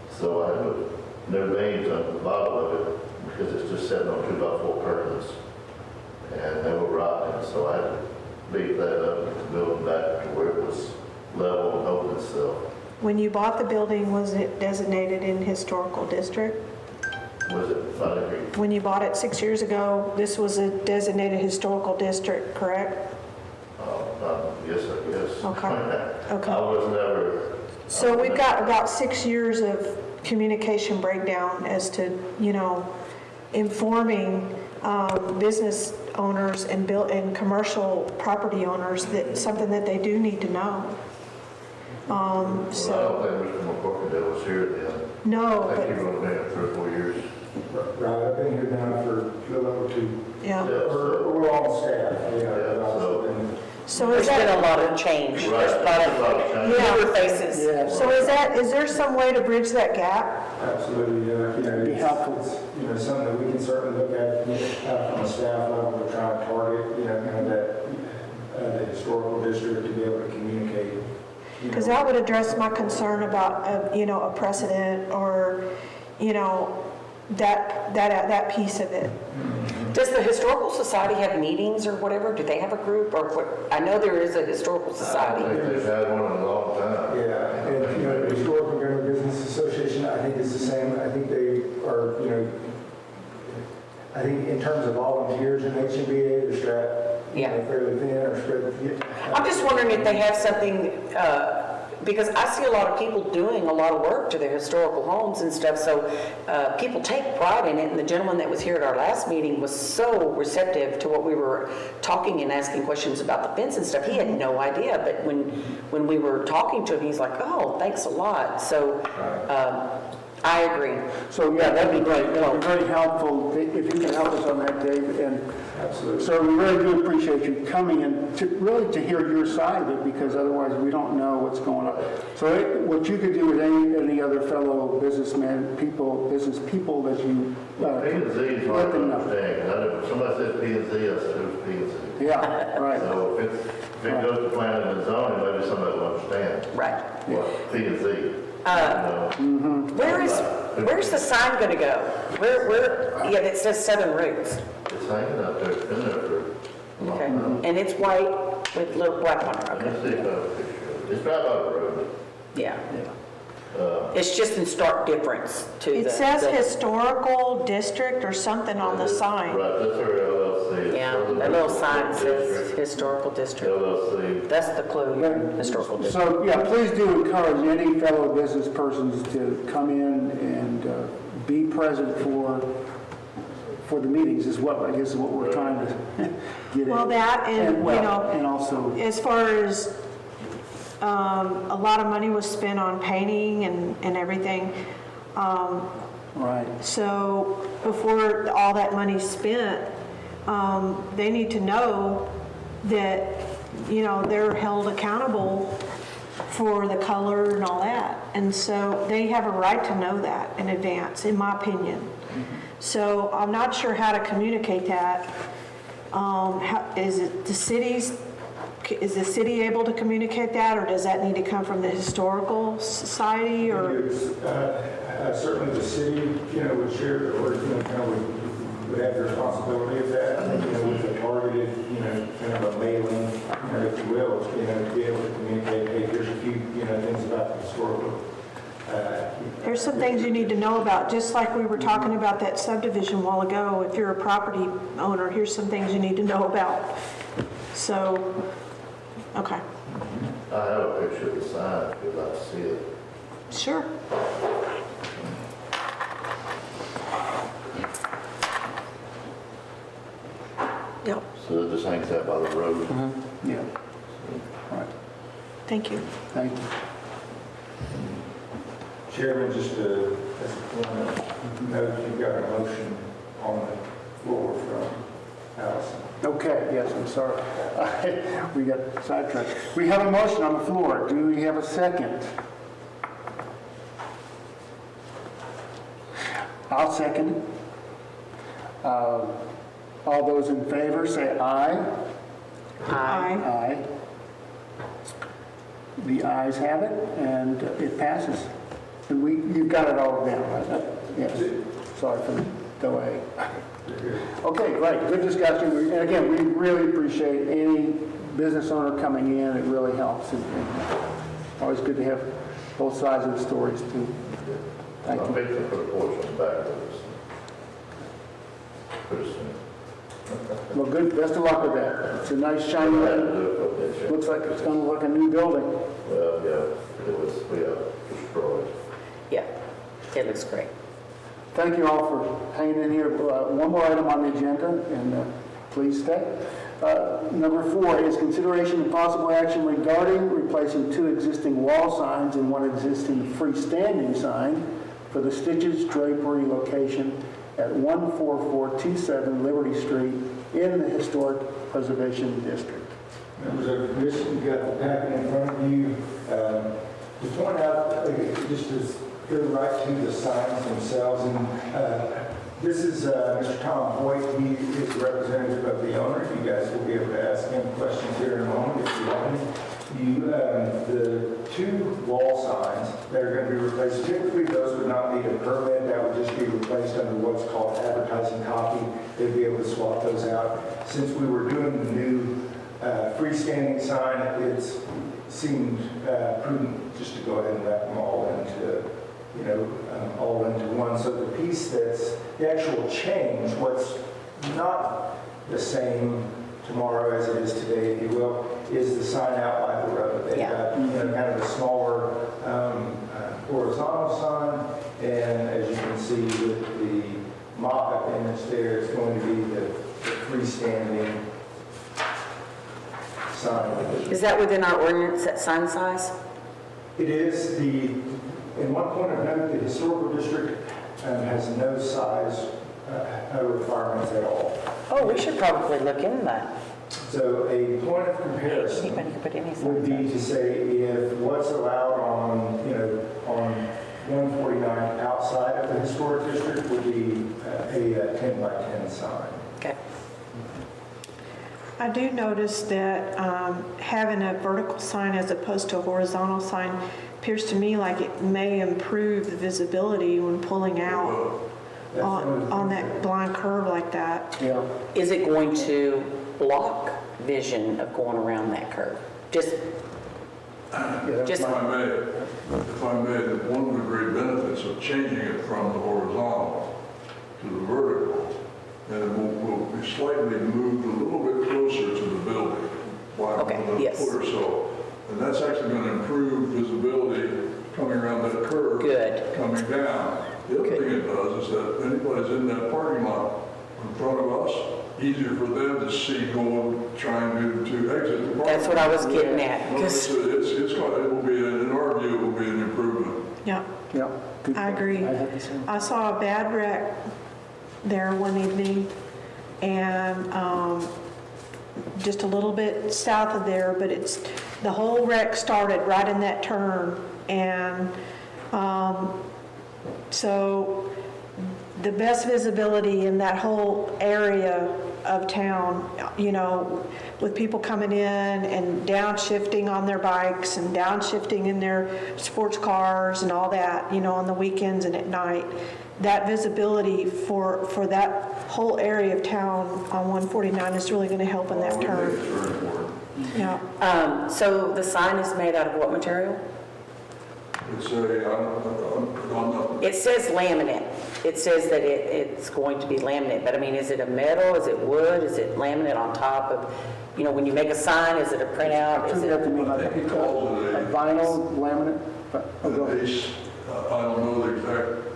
So I had to put new beams under the bottom of it because it's just sitting on 2x4 curtains. And they were rotten, so I had to beat that up and build it back to where it was level and hold itself. When you bought the building, was it designated in historical district? Was it funny? When you bought it 6 years ago, this was a designated historical district, correct? Yes, I guess. Okay. Okay. I was never. So we've got about 6 years of communication breakdown as to, you know, informing business owners and commercial property owners that something that they do need to know. Well, I don't think Mr. McCorkindale was here then. No, I think he but, would have been here 3 or 4 years. Right, I've been here now for a little over 2, yeah. we're all staff, I've also been. So There's is been a that, lot of change. Right. There's a lot of Yeah. newer faces. Yeah, so is there some way to bridge that gap? Absolutely, Be helpful. it's, something that we can certainly look at from a staff level to try and target, kind of that, the historical district to be able to communicate. Because that would address my concern about, a precedent or, that piece of it. Does the Historical Society have meetings or whatever? Do they have a group or what? I know there is a Historical I Society. think they've had one in a long time. Yeah, and, the Historical Montgomery Business Association, I think is the same. I think they are, I think in terms of volunteers in HMBA, they're strapped, fairly thin or spread. I'm just wondering if they have something, because I see a lot of people doing a lot of work to their historical homes and stuff, so people take pride in it, and the gentleman that was here at our last meeting was so receptive to what we were talking and asking questions about the fence and stuff. He had no idea, but when we were talking to him, he's like, oh, thanks a lot. So I agree. So, yeah, that'd be great. That'd be very helpful if you can help us on that, Dave. And Absolutely. so we really do appreciate you coming in to hear your side of it, because otherwise we don't know what's going on. So what you could do with any other fellow businessmen, business people that you P&Z is hard let to them know. understand. If somebody said P&Z, I said, who's P&Z? Yeah, right. So if it goes to planning and zoning, maybe somebody will understand Right. what P&Z. Where's the sign going to go? Where, that says Southern Roots. It's hanging up there, it's been there for a long Okay. time. And it's white with little black on it. Let me Okay. see if I have a picture of it. It's right by the road. Yeah. It's just in stark difference to the. It says historical district or something on the sign. Right, that's our LLC. Yeah, Southern that little District sign says District, historical district. LLC. That's the clue, historical district. So, yeah, please do encourage any fellow business persons to come in and be present for for the meetings is what, I guess, is what we're trying to get at. Well, that and, you well, know, and also, as far as a lot of money was spent on painting and everything. right, So before all that money's spent, they need to know that, you know, they're held accountable for the color and all that. And so they have a right to know that in advance, in my opinion. So I'm not sure how to communicate that. Is the city able to communicate that, or does that need to come from the historical society, or? Certainly the city, you know, would share, or, you know, kind of would have the responsibility of that, you know, with a targeted, you know, kind of a mailing, you know, if you will, you know, to be able to communicate, hey, here's a few, you know, things about the historical. There's some things you need to know about, just like we were talking about that subdivision a while ago. If you're a property owner, here's some things you need to know about. So, okay, I have a picture of the sign, if you'd like to see it. sure. Yep, So that just hangs out by the road. yeah, right, thank you. thank you. Chairman, just as a note, you've got a motion on the floor from Allison. Okay, yes, I'm sorry. We got sidetracked. We have a motion on the floor. Do we have a second? I'll second it. All those in favor say aye. Aye. Aye. The ayes have it, and it passes. And you've got it all down, right? Yes. Sorry for the delay. Okay, great, good discussion. And again, we really appreciate any business owner coming in. It really helps. And always good to have both sides of the stories too. Thank I'm you. fixing to put a porch on the back of this. Pretty soon. Well, good, best of luck with that. It's a nice shiny, I had to do it for this year. looks like it's gonna look like a new building. Well, yeah, it was, destroyed. Yeah, it looks great. Thank you all for hanging in here. One more item on the agenda, and please stay. Number 4 is consideration and possible action regarding replacing 2 existing wall signs and 1 existing freestanding sign for the Stitches Drapery location at 14427 Liberty Street in the Historic Preservation District. Members of the commission, you've got the packet in front of you. To point out, just to go right to the signs themselves, and this is Mr. Tom Hoyt. He is the representative of the owner. You guys will be able to ask him questions here in a moment if you want. The 2 wall signs that are going to be replaced, typically those would not need a permit. That would just be replaced under what's called advertising copy. They'd be able to swap those out. Since we were doing the new freestanding sign, it seemed prudent just to go ahead and wrap them all into, you know, all into one. So the piece that's the actual change, what's not the same tomorrow as it is today, if you will, is the sign out by the road. They've got, you know, kind of a smaller horizontal sign, and as you can see with the mock-up image there, it's going to be the freestanding sign. Is that within our ordinance, that sign size? It is in one point of note, the historical district has no size requirements at all. Oh, we should probably look into that. So a point of comparison Anybody could put any would sign be size. to say if what's allowed on, you know, on 149 outside of the historic district would be a 10 by 10 sign. Okay. I do notice that having a vertical sign as opposed to a horizontal sign appears to me like it may improve the visibility when pulling out on that blind curve like that. Yeah. Is it going to block vision of going around that curve? Just If I may, that one of the great benefits of changing it from the horizontal to the vertical, and it will be slightly moved a little bit closer to the building, by Okay, a yes. foot or so. And that's actually going to improve visibility coming around that curve. Good. Coming down. The other Good. thing it does is that if anybody's in that parking lot in front of us, easier for them to see going, trying to exit the park. That's what I was getting at, No, 'cause- it's going, it will be, in our view, it will be an improvement. Yeah, Yeah. good I point. agree. I had the same. I saw a bad wreck there one evening, and just a little bit south of there, but the whole wreck started right in that turn, and so the best visibility in that whole area of town, with people coming in and downshifting on their bikes and downshifting in their sports cars and all that, on the weekends and at night. That visibility for that whole area of town on 149 is really going to help in that We think turn. it's very important. Yeah. So the sign is made out of what material? It's I'm not, It says laminate. It says that it's going to be laminate, but I mean, is it a metal, is it wood, is it laminate on top of, when you make a sign, is it a printout? Is Turns out it, to mean like I think he calls it a vinyl laminate, but, oh, go ahead. I don't know the exact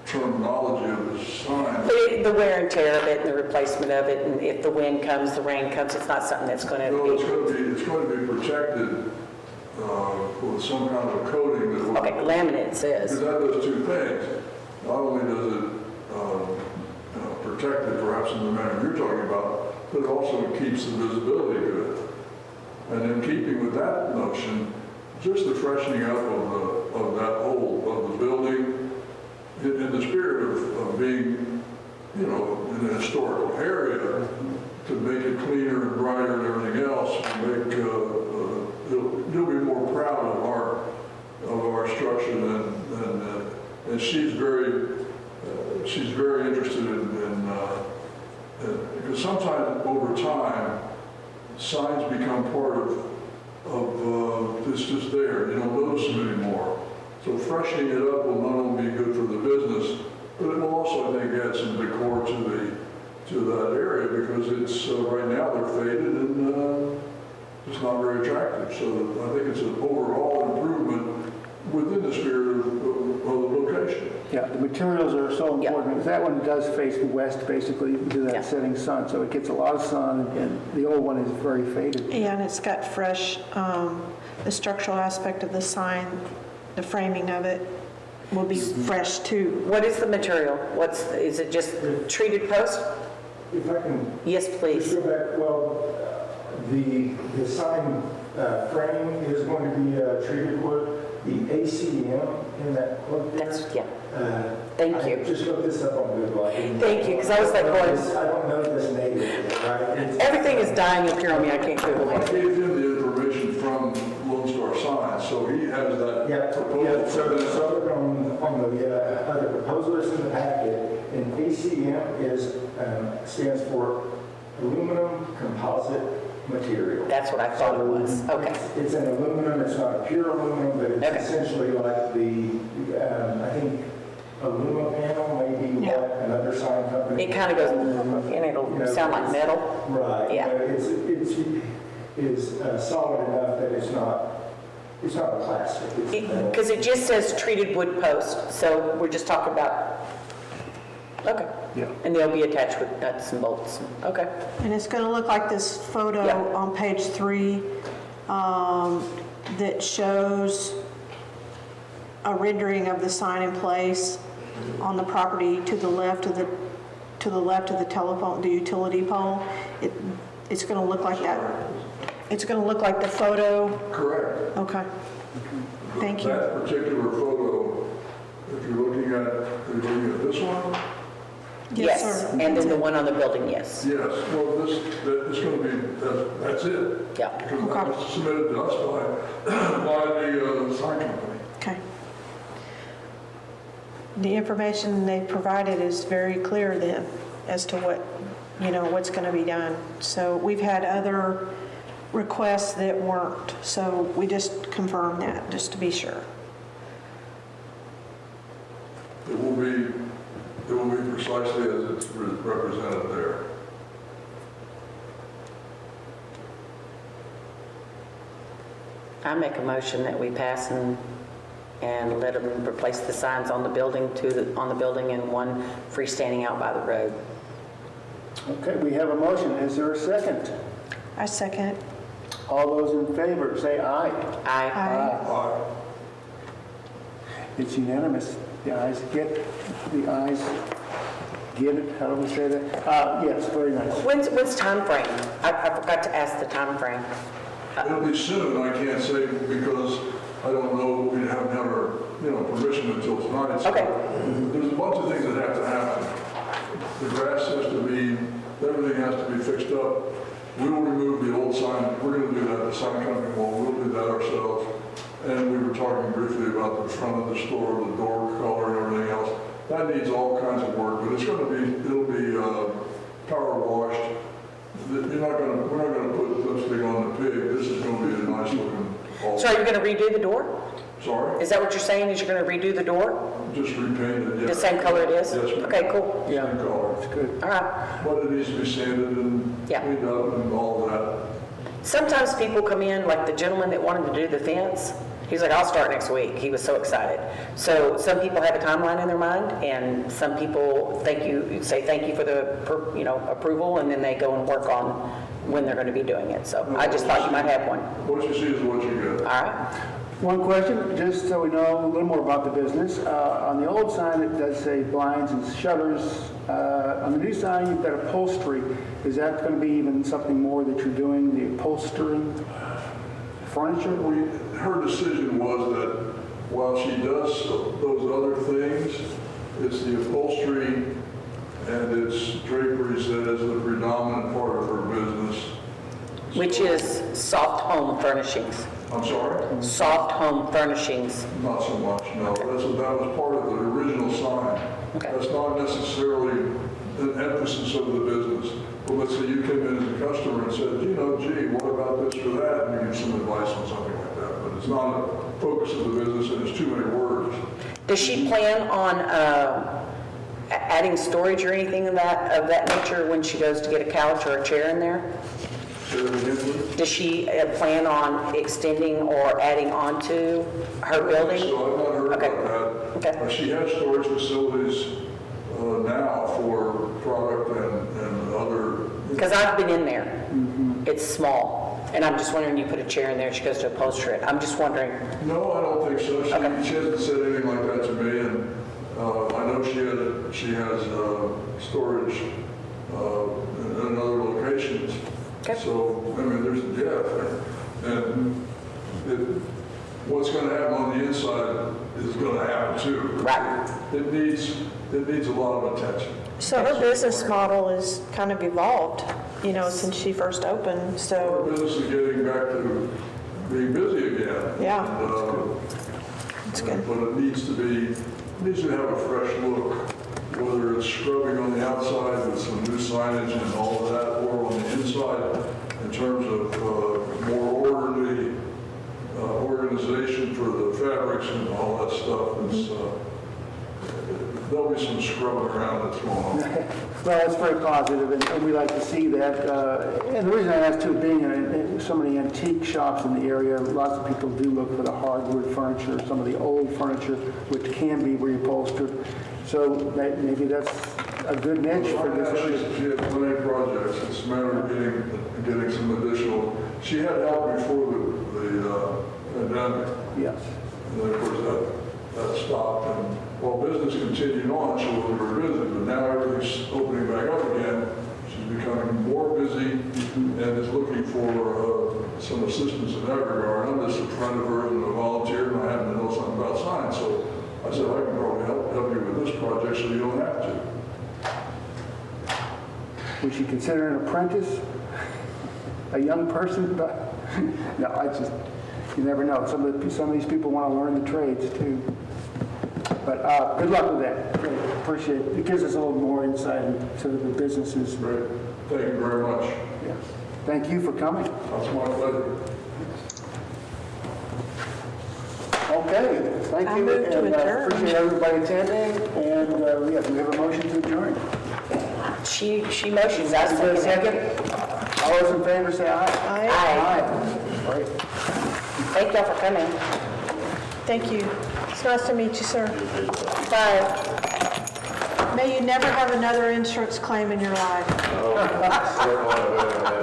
terminology of the sign. the wear and tear of it and the replacement of it, and if the wind comes, the rain comes, it's not something that's going No, to it's going to be protected with some kind of coating that will. be, okay, laminate it Because says. that does two things. Not only does it protect it perhaps in the manner you're talking about, but it also keeps the visibility good. And in keeping with that notion, just the freshening up of that whole, of the building, in the spirit of being, in a historical area, to make it cleaner and brighter and everything else, you'll be more proud of our structure and she's very interested in because sometimes over time, signs become part of it's just there. You don't notice them anymore. So freshening it up will not only be good for the business, but it will also, I think, add some decor to that area because it's right now they're faded and it's not very attractive. So I think it's an overall improvement within the spirit of the location. Yeah, the materials are so important, because that one does face west, basically, to Yeah. that setting sun, so it gets a lot of sun, and the old one is very faded. Yeah, and it's got fresh, the structural aspect of the sign, the framing of it will be fresh too. What is the material? Is it just treated post? If I can Yes, just please. go back, well, the sign frame is going to be treated wood. The ACM in that quote there. Thank you. I just looked this up on Google. Thank you, because I was like, I don't know this native, right? everything is dying up here on me, I can't Google I it. gave him the information from Lone Star Signs, so he has that Yeah, proposal. so look on the other proposal that's in the packet, and ACM stands for aluminum composite material. That's what I thought it was. Okay. It's an aluminum, it's not a pure aluminum, but Okay. it's essentially like I think aluminum panel may be Yeah. what another sign company. It kind of goes, and it'll sound like metal. Right. Yeah. It's solid enough that it's not a plastic. It's metal. Because it just says treated wood post, so we're just talking about, okay. Yeah. And they'll be attached with nuts and bolts. Okay. And it's going to look like this photo Yeah. on page 3 that shows a rendering of the sign in place on the property to the left of the telephone, the utility pole. It's going to look like that. It's going to look like the photo. Correct. Okay. Thank you. That particular photo, if you're looking at this one, Yes, Yes, sir. and then the one on the building, yes. yes, well, it's going to be, that's it. Yeah. Because that was submitted to us by the sign company. Okay. The information they provided is very clear then as to what's going to be done. So we've had other requests that weren't, so we just confirmed that, just to be sure. It will be precisely as it's represented there. I make a motion that we pass and let them replace the signs on the building and one freestanding out by the road. Okay, we have a motion. Is there a second? I second. All those in favor, say aye. Aye. Aye. It's unanimous. The ayes get it. How do we say that? Yes, very nice. When's time frame? I forgot to ask the time frame. It'll be soon, I can't say because I don't know, we haven't had our, permission until tonight. So Okay. There's a bunch of things that have to happen. The grass has to be, everything has to be fixed up. We will remove the old sign, we're gonna do that, the sign company we'll do that ourselves. And we were talking briefly about the front of the store, the door color and everything else. That needs all kinds of work, but it'll be power washed. We're not gonna put lipstick on the pig. This is gonna be a nice looking hall. So are you going to redo the door? Sorry? Is that what you're saying, is you're going to redo the door? Just repaint it, yeah. The same color it is? Yes, ma'am. Okay, cool. Same color. That's good. All right. But it needs to be sanded and Yeah. cleaned up and all of that. Sometimes people come in, like the gentleman that wanted to do the fence, he's like, I'll start next week. He was so excited. So some people have a timeline in their mind, and some people say thank you for the, approval, and then they go and work on when they're going to be doing it. So I just thought you might have one. What you see is what you get. All right. One question, just so we know a little more about the business. On the old sign, it does say blinds and shutters. On the new sign, you've got upholstery. Is that going to be even something more that you're doing, the upholstering, furniture? Her decision was that while she does those other things, it's the upholstery and it's draperies that is the predominant part of her business. Which is soft home furnishings. I'm sorry? Soft home furnishings. Not so much, no. That was part of the original sign. Okay. That's not necessarily an emphasis of the business. But let's say you came in as a customer and said, gee, what about this or that? And you give some advice on something like that. But it's not a focus of the business and it's too many words. Does she plan on adding storage or anything of that nature when she goes to get a couch or a chair in there? Say that again, please? Does she plan on extending or adding on to her building? So I've not heard Okay. about that. Okay. She has storage facilities now for product and other. Because I've been in there. It's small. And I'm just wondering, you put a chair in there, she goes to upholster it. I'm just wondering. No, I don't think so. She Okay. hasn't said anything like that to me, and I know she has storage in other locations. Okay. So, and what's going to happen on the inside is going to happen too. Right. It needs a lot of attention. So her business model is kind of evolved, since she first opened, Our so, business is getting back to being busy again. Yeah. And, it's good. But it needs to have a fresh look, whether it's scrubbing on the outside with some new signage and all of that, or on the inside in terms of more orderly organization for the fabrics and all that stuff. There'll be some scrubbing around that's going on. Well, it's very positive, and we like to see that. And the reason I asked too, being in so many antique shops in the area, lots of people do look for the hardwood furniture, some of the old furniture, which can be reupholstered. So maybe that's a good niche for this area. She had plenty of projects. It's a matter of getting some additional. She had help before the pandemic. Yes. And then, of course, that stopped. And while business continued on, she wasn't very busy. But now everything's opening back up again. She's becoming more busy and is looking for some assistance in that regard. I'm just a friend of hers and a volunteer, and I happen to know something about science. So I said, I can probably help you with this project so you don't have to. Would she consider an apprentice? A young person? But no, you never know. Some of these people want to learn the trades too. But good luck with that. Great. Appreciate it. It gives us a little more insight into the businesses. Great. Thank you very much. Yes. Thank you for coming. That's my pleasure. Okay, thank I you. move to And adjourn. appreciate everybody attending. And yeah, do we have a motion to adjourn? She motions, I Is there a second. second? All those in favor say aye. Aye. Aye. Great. Thank y'all for coming. Thank you. It's nice to meet you, sir. Bye. May you never have another insurance claim in your life. Oh,